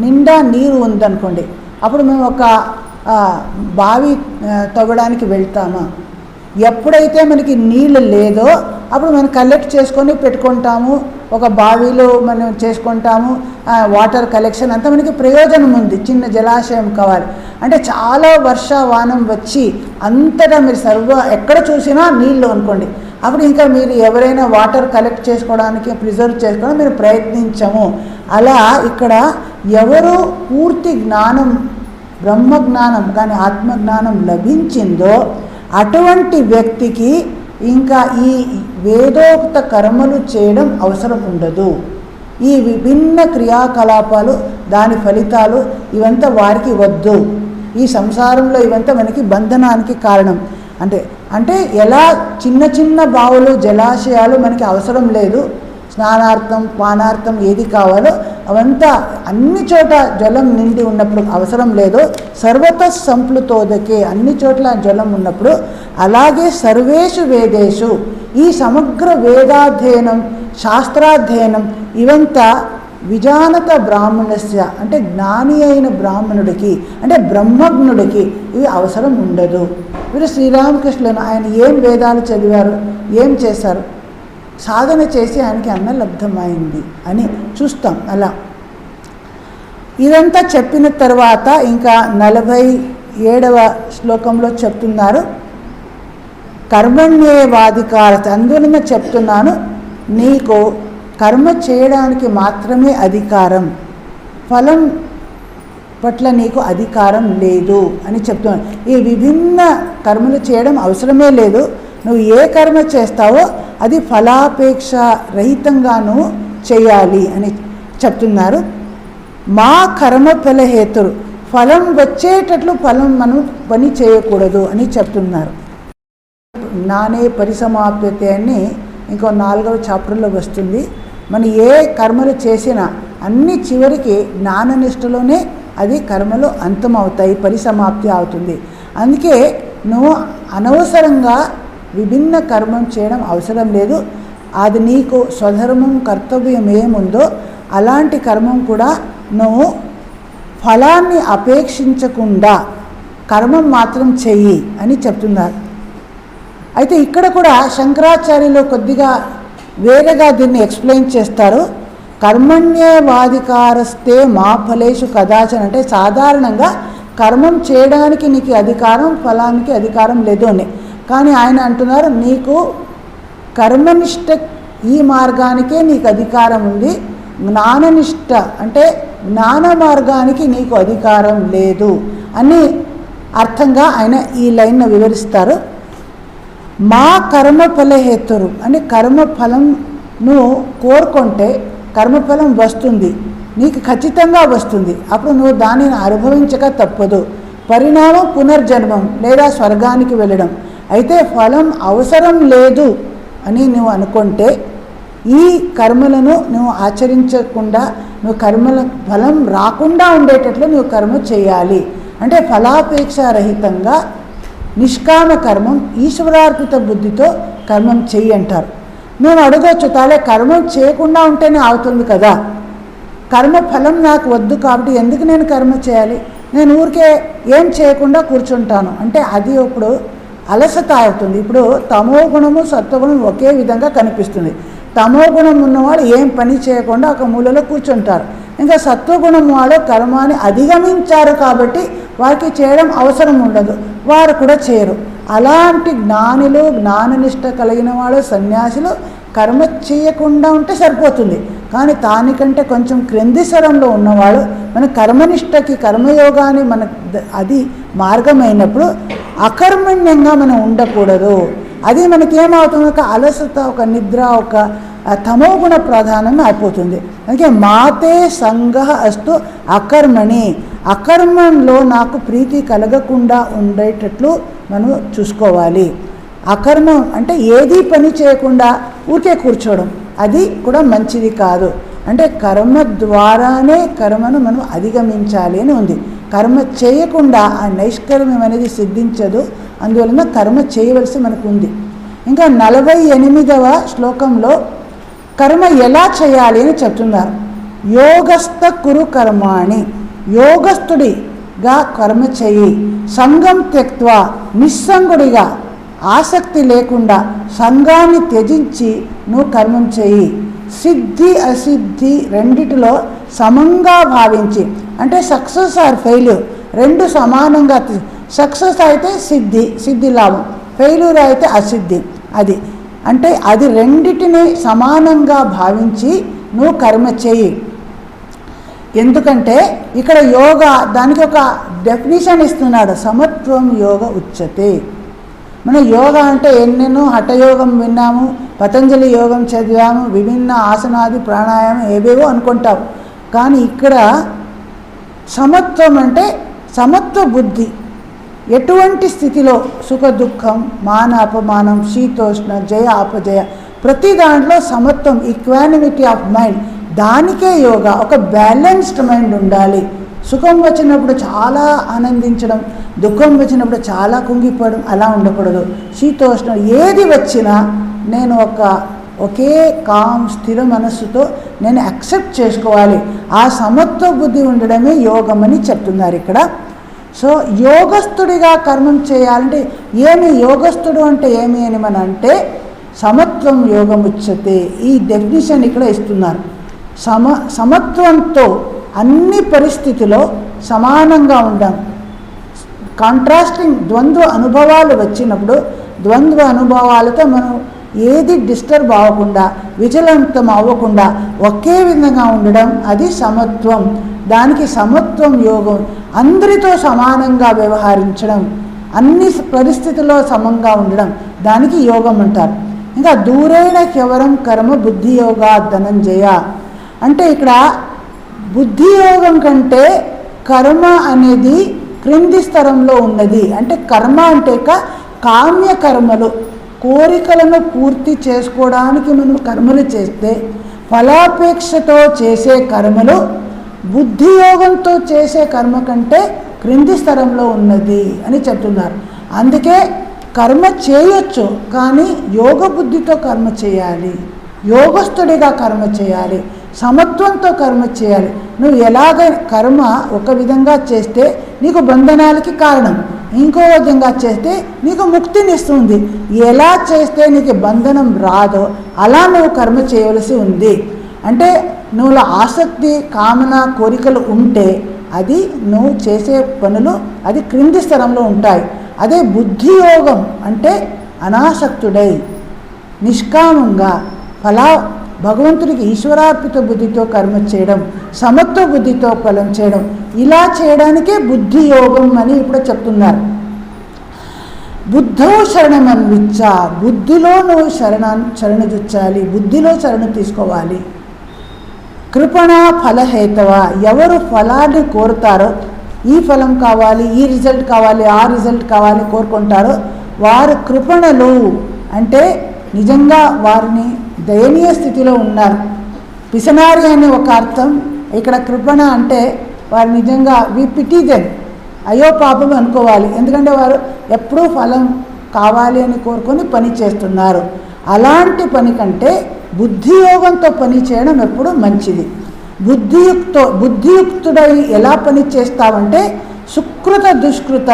నిండా నీరు ఉందనుకోండి, అప్పుడు మేము ఒక బావి తవ్వడానికి వెళ్తామా? ఎప్పుడైతే మనకి నీళ్ళు లేదో అప్పుడు మనం కలెక్ట్ చేసుకొని పెట్టుకుంటాము, ఒక బావిలో మనం చేసుకుంటాము, వాటర్ కలెక్షన్ అంతా మనకి ప్రయోజనం ఉంది. చిన్న జలాశయం కావాలి అంటే చాలా వర్షావానం వచ్చి అంతటా మీరు ఎక్కడ చూసినా నీళ్ళు అనుకోండి, అప్పుడు ఇంకా మీరు ఎవరైనా వాటర్ కలెక్ట్ చేసుకోవడానికి ప్రిజర్వ్ చేసుకోవడం మీరు ప్రయత్నించము. అలా ఇక్కడ ఎవరు పూర్తి జ్ఞానం, బ్రహ్మజ్ఞానం కానీ ఆత్మజ్ఞానం లభించిందో అటువంటి వ్యక్తికి ఇంకా ఈ వేదోక్త కర్మలు చేయడం అవసరం ఉండదు. ఈ విభిన్న క్రియాకలాపాలు, దాని ఫలితాలు ఇవంతా వారికి వద్దు. ఈ సంసారంలో ఇవంతా మనకి బంధనానికి కారణం. అంటే ఎలా చిన్న చిన్న బావులు, జలాశయాలు మనకి అవసరం లేదు, స్నానార్థం పానార్థం ఏది కావాలో అవంతా అన్ని చోట జలం నిండి ఉన్నప్పుడు అవసరం లేదు. సర్వత సంప్లుతోదకే, అన్ని చోట్ల జలం ఉన్నప్పుడు అలాగే సర్వేషు వేదేషు ఈ సమగ్ర వేదాధ్యయనం, శాస్త్రాధ్యయనం ఇవంతా విజానత బ్రాహ్మణస్య అంటే జ్ఞాని అయిన బ్రాహ్మణుడికి, అంటే బ్రహ్మజ్ఞుడికి ఇవి అవసరం ఉండదు. వీరు శ్రీరామకృష్ణులను ఆయన ఏం వేదాలు చదివారు, ఏం చేశారు, సాధన చేసి ఆయనకి అన్న లబ్ధమైంది అని చూస్తాం. అలా ఇదంతా చెప్పిన తర్వాత ఇంకా 47వ శ్లోకంలో చెప్తున్నారు కర్మణ్యేవాధికార. అందువలన చెప్తున్నాను నీకు కర్మ చేయడానికి మాత్రమే అధికారం, ఫలం పట్ల నీకు అధికారం లేదు అని చెప్తున్నాను. ఈ విభిన్న కర్మలు చేయడం అవసరమే లేదు. నువ్వు ఏ కర్మ చేస్తావో అది ఫలాపేక్ష రహితంగా నువ్వు చేయాలి అని చెప్తున్నారు. మా కర్మ ఫలహేతురు, ఫలం వచ్చేటట్లు మనం పని చేయకూడదు అని చెప్తున్నారు. జ్ఞానే పరిసమాప్యతే అని ఇంకో 4వ చాప్టర్లో వస్తుంది. మనం ఏ కర్మలు చేసినా అన్ని చివరికి జ్ఞాననిష్టలోనే అది కర్మలు అంతమవుతాయి, పరిసమాప్తి అవుతుంది. అందుకే నువ్వు అనవసరంగా విభిన్న కర్మం చేయడం అవసరం లేదు. అది నీకు స్వధర్మం కర్తవ్యం ఏముందో అలాంటి కర్మం కూడా నువ్వు ఫలాన్ని అపేక్షించకుండా కర్మం మాత్రం చెయ్యి అని చెప్తున్నారు. అయితే ఇక్కడ కూడా శంకరాచార్యులు కొద్దిగా వేరేగా దీన్ని ఎక్స్ప్లెయిన్ చేస్తారు. కర్మణ్యేవాధికారస్తే మా ఫలేషు కదాచన అంటే సాధారణంగా కర్మం చేయడానికి నీకు అధికారం, ఫలానికి అధికారం లేదు అని. కానీ ఆయన అంటున్నారు నీకు కర్మనిష్ట ఈ మార్గానికే నీకు అధికారం ఉంది, జ్ఞాననిష్ట అంటే జ్ఞాన మార్గానికి నీకు అధికారం లేదు అని అర్థంగా ఆయన ఈ లైన్ను వివరిస్తారు. మా కర్మఫల హేతురు అని కర్మఫలం నువ్వు కోరుకుంటే కర్మఫలం వస్తుంది, నీకు ఖచ్చితంగా వస్తుంది. అప్పుడు నువ్వు దానిని అనుభవించక తప్పదు. పరిణామం పునర్జన్మం లేదా స్వర్గానికి వెళ్ళడం. అయితే ఫలం అవసరం లేదు అని నువ్వు అనుకుంటే ఈ కర్మలను నువ్వు ఆచరించకుండా నువ్వు కర్మల ఫలం రాకుండా ఉండేటట్లు నువ్వు కర్మ చేయాలి. అంటే ఫలాపేక్ష రహితంగా నిష్కామ కర్మం ఈశ్వరార్పిత బుద్ధితో కర్మం చెయ్యి అంటారు. మేము అడగచ్చు, తాలే కర్మం చేయకుండా ఉంటేనే అవుతుంది కదా, కర్మ ఫలం నాకు వద్దు కాబట్టి ఎందుకు నేను కర్మ చేయాలి, నేను ఊరికే ఏం చేయకుండా కూర్చుంటాను అంటే అది ఇప్పుడు అలసత అవుతుంది. ఇప్పుడు తమో గుణము సత్వగుణం ఒకే విధంగా కనిపిస్తుంది. తమో గుణం ఉన్నవాళ్ళు ఏం పని చేయకుండా ఒక మూలలో కూర్చుంటారు. ఇంకా సత్వగుణం వాళ్ళు కర్మాన్ని అధిగమించారు కాబట్టి వారికి చేయడం అవసరం ఉండదు, వారు కూడా చేయరు. అలాంటి జ్ఞానులు, జ్ఞాననిష్ట కలిగిన వాళ్ళు, సన్యాసులు కర్మ చేయకుండా ఉంటే సరిపోతుంది. కానీ దానికంటే కొంచెం క్రింది స్వరంలో ఉన్నవాడు మన కర్మనిష్టకి, కర్మయోగాన్ని మన అది మార్గమైనప్పుడు అకర్మణ్యంగా మనం ఉండకూడదు. అది మనకి ఏమవుతుంది, ఒక అలసత, ఒక నిద్ర, ఒక తమోగుణ ప్రధానం అయిపోతుంది. అందుకే మాతే సంగ అస్తు అకర్మణి, అకర్మంలో నాకు ప్రీతి కలగకుండా ఉండేటట్లు మనం చూసుకోవాలి. అకర్మం అంటే ఏది పని చేయకుండా ఊరికే కూర్చోవడం, అది కూడా మంచిది కాదు. అంటే కర్మ ద్వారానే కర్మను మనం అధిగమించాలి అని ఉంది. కర్మ చేయకుండా ఆ నైష్కర్మ్యం అనేది సిద్ధించదు. అందువలన కర్మ చేయవలసి మనకు ఉంది. ఇంకా 48వ శ్లోకంలో కర్మ ఎలా చేయాలి అని చెప్తున్నారు. యోగస్థ కురు కర్మాణి, యోగస్థుడిగా కర్మ చెయ్యి, సంగం త్యక్త్వా నిస్సంగుడిగా ఆసక్తి లేకుండా సంఘాన్ని త్యజించి నువ్వు కర్మం చేయి. సిద్ధి అసిద్ధి రెండిటిలో సమంగా భావించి, అంటే సక్సెస్ ఆర్ ఫెయిల్యూర్ రెండు సమానంగా, సక్సెస్ అయితే సిద్ధి లాభం, ఫెయిల్యూర్ అయితే అసిద్ధి, అది అంటే అది రెండిటిని సమానంగా భావించి నువ్వు కర్మ చేయి. ఎందుకంటే ఇక్కడ యోగా దానికి ఒక డెఫినేషన్ ఇస్తున్నాడు, సమత్వం యోగ ఉచ్యతే. మనం యోగా అంటే ఎన్నెన్నో హఠయోగం విన్నాము, పతంజలి యోగం చదివాము, విభిన్న ఆసనాది ప్రాణాయామం ఏవేవో అనుకుంటాం. కానీ ఇక్కడ సమత్వం అంటే సమత్వ బుద్ధి. ఎటువంటి స్థితిలో సుఖ దుఃఖం, మాన అపమానం, శీతోష్ణ, జయ అపజయ, ప్రతి దాంట్లో సమత్వం, ఈక్వానిమిటీ ఆఫ్ మైండ్, దానికే యోగా. ఒక బ్యాలెన్స్డ్ మైండ్ ఉండాలి. సుఖం వచ్చినప్పుడు చాలా ఆనందించడం, దుఃఖం వచ్చినప్పుడు చాలా కుంగిపోవడం అలా ఉండకూడదు. శీతోష్ణం ఏది వచ్చినా నేను ఒకే కామ్ స్థిర మనస్సుతో నేను యాక్సెప్ట్ చేసుకోవాలి. ఆ సమత్వ బుద్ధి ఉండడమే యోగం అని చెప్తున్నారు ఇక్కడ. సో యోగస్థుడిగా కర్మం చేయాలంటే ఏమి, యోగస్థుడు అంటే ఏమి అని మన అంటే సమత్వం యోగం ఉచ్యతే. ఈ డెఫినిషన్ ఇక్కడ ఇస్తున్నారు. సమత్వంతో అన్ని పరిస్థితిలో సమానంగా ఉండాలి. కాంట్రాస్టింగ్ ద్వంద్వ అనుభవాలు వచ్చినప్పుడు ద్వంద్వ అనుభవాలతో మనం ఏది డిస్టర్బ్ అవ్వకుండా, విచలితం అవ్వకుండా ఒకే విధంగా ఉండడం, అది సమత్వం. దానికి సమత్వం యోగం. అందరితో సమానంగా వ్యవహరించడం, అన్ని పరిస్థితుల్లో సమంగా ఉండడం, దానికి యోగం అంటారు. ఇంకా దూరేణ కేవలం కర్మ బుద్ధి యోగా ధనంజయ అంటే ఇక్కడ బుద్ధి యోగం కంటే కర్మ అనేది క్రింది స్థరంలో ఉన్నది. అంటే కర్మ అంటే కామ్య కర్మలు, కోరికలను పూర్తి చేసుకోవడానికి మనం కర్మలు చేస్తే, ఫలాపేక్షతో చేసే కర్మలు బుద్ధియోగంతో చేసే కర్మ కంటే క్రింది స్థరంలో ఉన్నది అని చెప్తున్నారు. అందుకే కర్మ చేయొచ్చు, కానీ యోగ బుద్ధితో కర్మ చేయాలి, యోగస్థుడిగా కర్మ చేయాలి, సమత్వంతో కర్మ చేయాలి. నువ్వు ఎలాగ కర్మ ఒక విధంగా చేస్తే నీకు బంధనాలకి కారణం, ఇంకో విధంగా చేస్తే నీకు ముక్తినిస్తుంది. ఎలా చేస్తే నీకు బంధనం రాదో అలా నువ్వు కర్మ చేయవలసి ఉంది. అంటే నువ్వు ఆసక్తి, కామన, కోరికలు ఉంటే అది నువ్వు చేసే పనులు అది క్రింది స్థలంలో ఉంటాయి. అదే బుద్ధియోగం అంటే అనాసక్తుడై నిష్కామంగా భగవంతుడికి ఈశ్వరార్పిత బుద్ధితో కర్మ చేయడం, సమత్వ బుద్ధితో ఫలం చేయడం, ఇలా చేయడానికే బుద్ధియోగం అని ఇప్పుడు చెప్తున్నారు. బుద్ధో శరణమన్విచ్చ, బుద్ధిలో నువ్వు శరణుజొచ్చాలి, బుద్ధిలో శరణు తీసుకోవాలి. కృపణ ఫలహేతవ, ఎవరు ఫలాన్ని కోరుతారో, ఈ ఫలం కావాలి, ఈ రిజల్ట్ కావాలి, ఆ రిజల్ట్ కావాలి కోరుకుంటారో వారు కృపణలు అంటే నిజంగా వారిని దయనీయ స్థితిలో ఉన్నారు. పిసనారి అనే ఒక అర్థం. ఇక్కడ కృపణ అంటే వారు నిజంగా వి పిటీ దెమ్, అయ్యో పాపం అనుకోవాలి. ఎందుకంటే వారు ఎప్పుడూ ఫలం కావాలి అని కోరుకొని పని చేస్తున్నారు. అలాంటి పని కంటే బుద్ధియోగంతో పని చేయడం ఎప్పుడు మంచిది. బుద్ధియుక్తుడై ఎలా పని చేస్తావంటే సుకృత దుష్కృత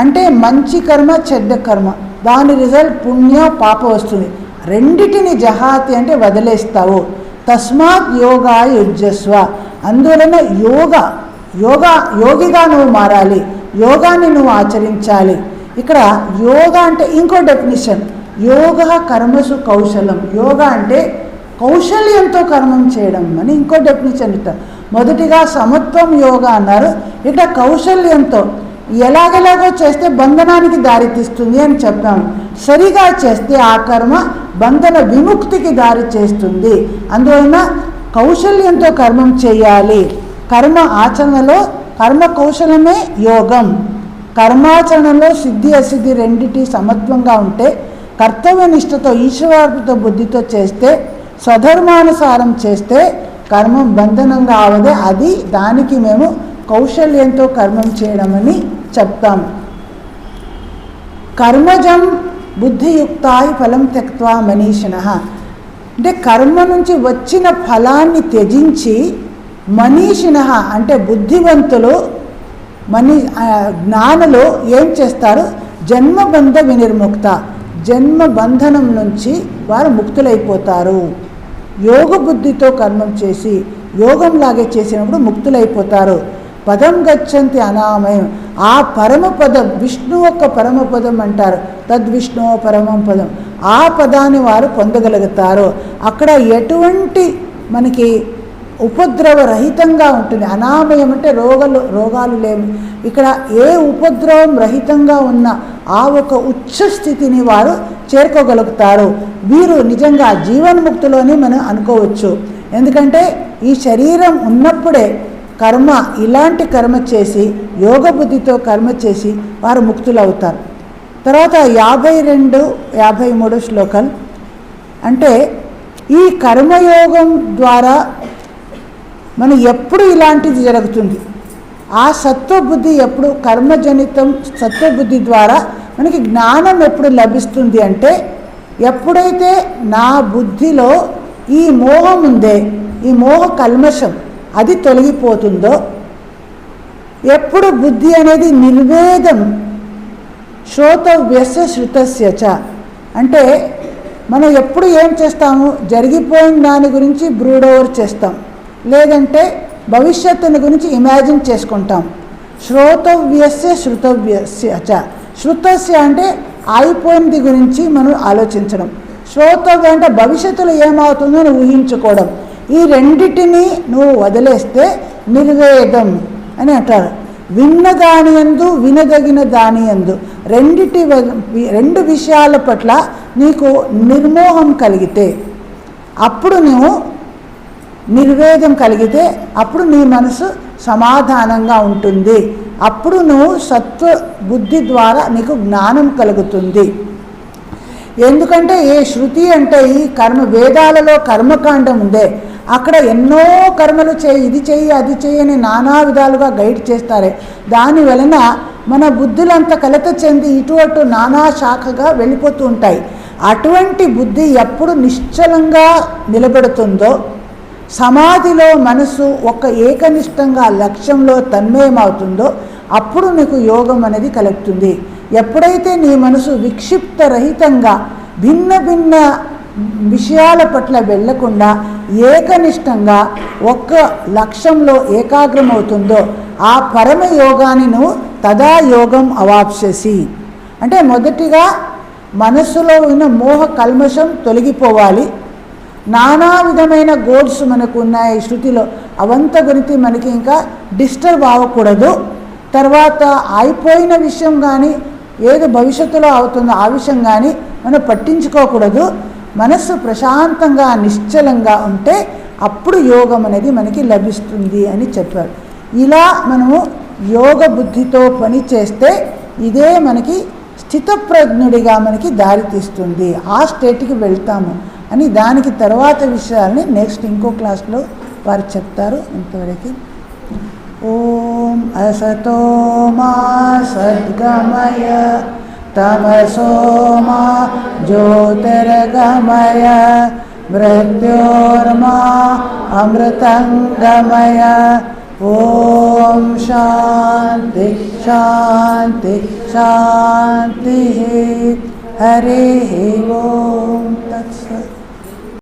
అంటే మంచి కర్మ చెడ్డ కర్మ, దాని రిజల్ట్ పుణ్య పాప వస్తుంది. రెండిటిని జహాతి అంటే వదిలేస్తావు. తస్మాత్ యోగా యుజ్యస్వ, అందువలన యోగిగా నువ్వు మారాలి, యోగాన్ని నువ్వు ఆచరించాలి. ఇక్కడ యోగా అంటే ఇంకో డెఫినిషన్, యోగ కర్మసు కౌశలం. యోగా అంటే కౌశల్యంతో కర్మం చేయడం అని ఇంకో డెఫినిషన్ ఇస్తారు. మొదటిగా సమత్వం యోగా అన్నారు, ఇక్కడ కౌశల్యంతో ఎలాగెలాగో చేస్తే బంధనానికి దారితీస్తుంది అని చెప్పాము. సరిగా చేస్తే ఆ కర్మ బంధన విముక్తికి దారి చేస్తుంది. అందువలన కౌశల్యంతో కర్మం చేయాలి. కర్మ ఆచరణలో కర్మ కౌశలమే యోగం. కర్మాచరణలో సిద్ధి అసిద్ధి రెండిటి సమత్వంగా ఉంటే, కర్తవ్య నిష్ఠతో ఈశ్వరార్పిత బుద్ధితో చేస్తే, స్వధర్మానుసారం చేస్తే కర్మం బంధనంగా అవదే. అది దానికి మేము కౌశల్యంతో కర్మం చేయడమని చెప్తాము. కర్మజం బుద్ధియుక్తాయి ఫలం త్యక్త్వా మనీషిణః అంటే కర్మ నుంచి వచ్చిన ఫలాన్ని త్యజించి మనీషిణః అంటే బుద్ధివంతులు జ్ఞానులు ఏం చేస్తారు, జన్మబంధ వినిర్ముక్త జన్మ బంధనం నుంచి వారు ముక్తులైపోతారు. యోగ బుద్ధితో కర్మం చేసి యోగంలాగే చేసినప్పుడు ముక్తులైపోతారు. పదం గచ్చంతి అనామయం, ఆ పరమపదం విష్ణు యొక్క పరమపదం అంటారు. తద్విష్ణు పరమం పదం, ఆ పదాన్ని వారు పొందగలుగుతారు. అక్కడ ఎటువంటి మనకి ఉపద్రవరహితంగా ఉంటుంది. అనామయం అంటే రోగాలు లేవు. ఇక్కడ ఏ ఉపద్రవం రహితంగా ఉన్న ఆ ఒక ఉచ్చ స్థితిని వారు చేరుకోగలుగుతారు. వీరు నిజంగా జీవన్ముక్తులోని మనం అనుకోవచ్చు. ఎందుకంటే ఈ శరీరం ఉన్నప్పుడే కర్మ, ఇలాంటి కర్మ చేసి యోగ బుద్ధితో కర్మ చేసి వారు ముక్తులవుతారు. తర్వాత 52, 53 శ్లోకాలు అంటే ఈ కర్మయోగం ద్వారా మనం ఎప్పుడు ఇలాంటిది జరుగుతుంది. ఆ సత్వబుద్ధి ఎప్పుడు కర్మజనితం, సత్వబుద్ధి ద్వారా మనకి జ్ఞానం ఎప్పుడు లభిస్తుంది అంటే ఎప్పుడైతే నా బుద్ధిలో ఈ మోహం ఉందే, ఈ మోహ కల్మషం అది తొలగిపోతుందో, ఎప్పుడు బుద్ధి అనేది నిర్వేదం శ్రోతవ్యస్య శృతస్య చ అంటే మనం ఎప్పుడు ఏం చేస్తాము, జరిగిపోయిన దాని గురించి బ్రూడ్ చేస్తాం, లేదంటే భవిష్యత్తుని గురించి ఇమాజిన్ చేసుకుంటాం. శ్రోతవ్యస్య శృతవ్యస్య చ, శృతస్య అంటే అయిపోయినది గురించి మనం ఆలోచించడం, శ్రోతవ్య అంటే భవిష్యత్తులో ఏమవుతుందో అని ఊహించుకోవడం. ఈ రెండిటిని నువ్వు వదిలేస్తే నిర్వేదం అని అంటారు. విన్న దాని యందు, వినదగిన దాని యందు రెండు విషయాల పట్ల నీకు నిర్మోహం కలిగితే, అప్పుడు నువ్వు నిర్వేదం కలిగితే అప్పుడు నీ మనసు సమాధానంగా ఉంటుంది. అప్పుడు నువ్వు సత్వ బుద్ధి ద్వారా నీకు జ్ఞానం కలుగుతుంది. ఎందుకంటే ఏ శృతి అంటే ఈ కర్మ, వేదాలలో కర్మకాండం ఉందే, అక్కడ ఎన్నో కర్మలు చేయి, ఇది చెయ్యి, అది చెయ్యి అని నానా విధాలుగా గైడ్ చేస్తారే. దాని వలన మన బుద్ధులంతా కలత చెంది ఇటు అటు నానా శాఖగా వెళ్ళిపోతూ ఉంటాయి. అటువంటి బుద్ధి ఎప్పుడు నిశ్చలంగా నిలబడుతుందో, సమాధిలో మనసు ఒక ఏకనిష్టంగా లక్ష్యంలో తన్మయమవుతుందో అప్పుడు నీకు యోగం అనేది కలుగుతుంది. ఎప్పుడైతే నీ మనసు విక్షిప్త రహితంగా భిన్న భిన్న విషయాల పట్ల వెళ్లకుండా ఏకనిష్టంగా ఒక్క లక్ష్యంలో ఏకాగ్రమవుతుందో ఆ పరమ యోగాన్ని నువ్వు తదా యోగం అవాప్స్యసి అంటే మొదటిగా మనస్సులో ఉన్న మోహ కల్మషం తొలగిపోవాలి. నానా విధమైన గోల్స్ మనకు ఉన్నాయి శృతిలో, అవంత గురించి మనకి ఇంకా డిస్టర్బ్ అవ్వకూడదు. తర్వాత అయిపోయిన విషయం కానీ ఏదో భవిష్యత్తులో అవుతుందో ఆ విషయం కానీ మనం పట్టించుకోకూడదు. మనస్సు ప్రశాంతంగా నిశ్చలంగా ఉంటే అప్పుడు యోగం అనేది మనకి లభిస్తుంది అని చెప్పారు. ఇలా మనము యోగ బుద్ధితో పని చేస్తే ఇదే మనకి స్థితప్రజ్ఞుడిగా మనకి దారితీస్తుంది. ఆ స్టేట్కి వెళ్తాము అని దానికి తర్వాత విషయాల్ని నెక్స్ట్ ఇంకో క్లాస్లో వారు చెప్తారు. ఇంతవరకు ఓం అసతో మా సద్గమయ తమసో మా జ్యోతిర్గమయ మృత్యోర్మా అమృతంగమయ. ఓం శాంతి శాంతి శాంతి. హరి ఓం.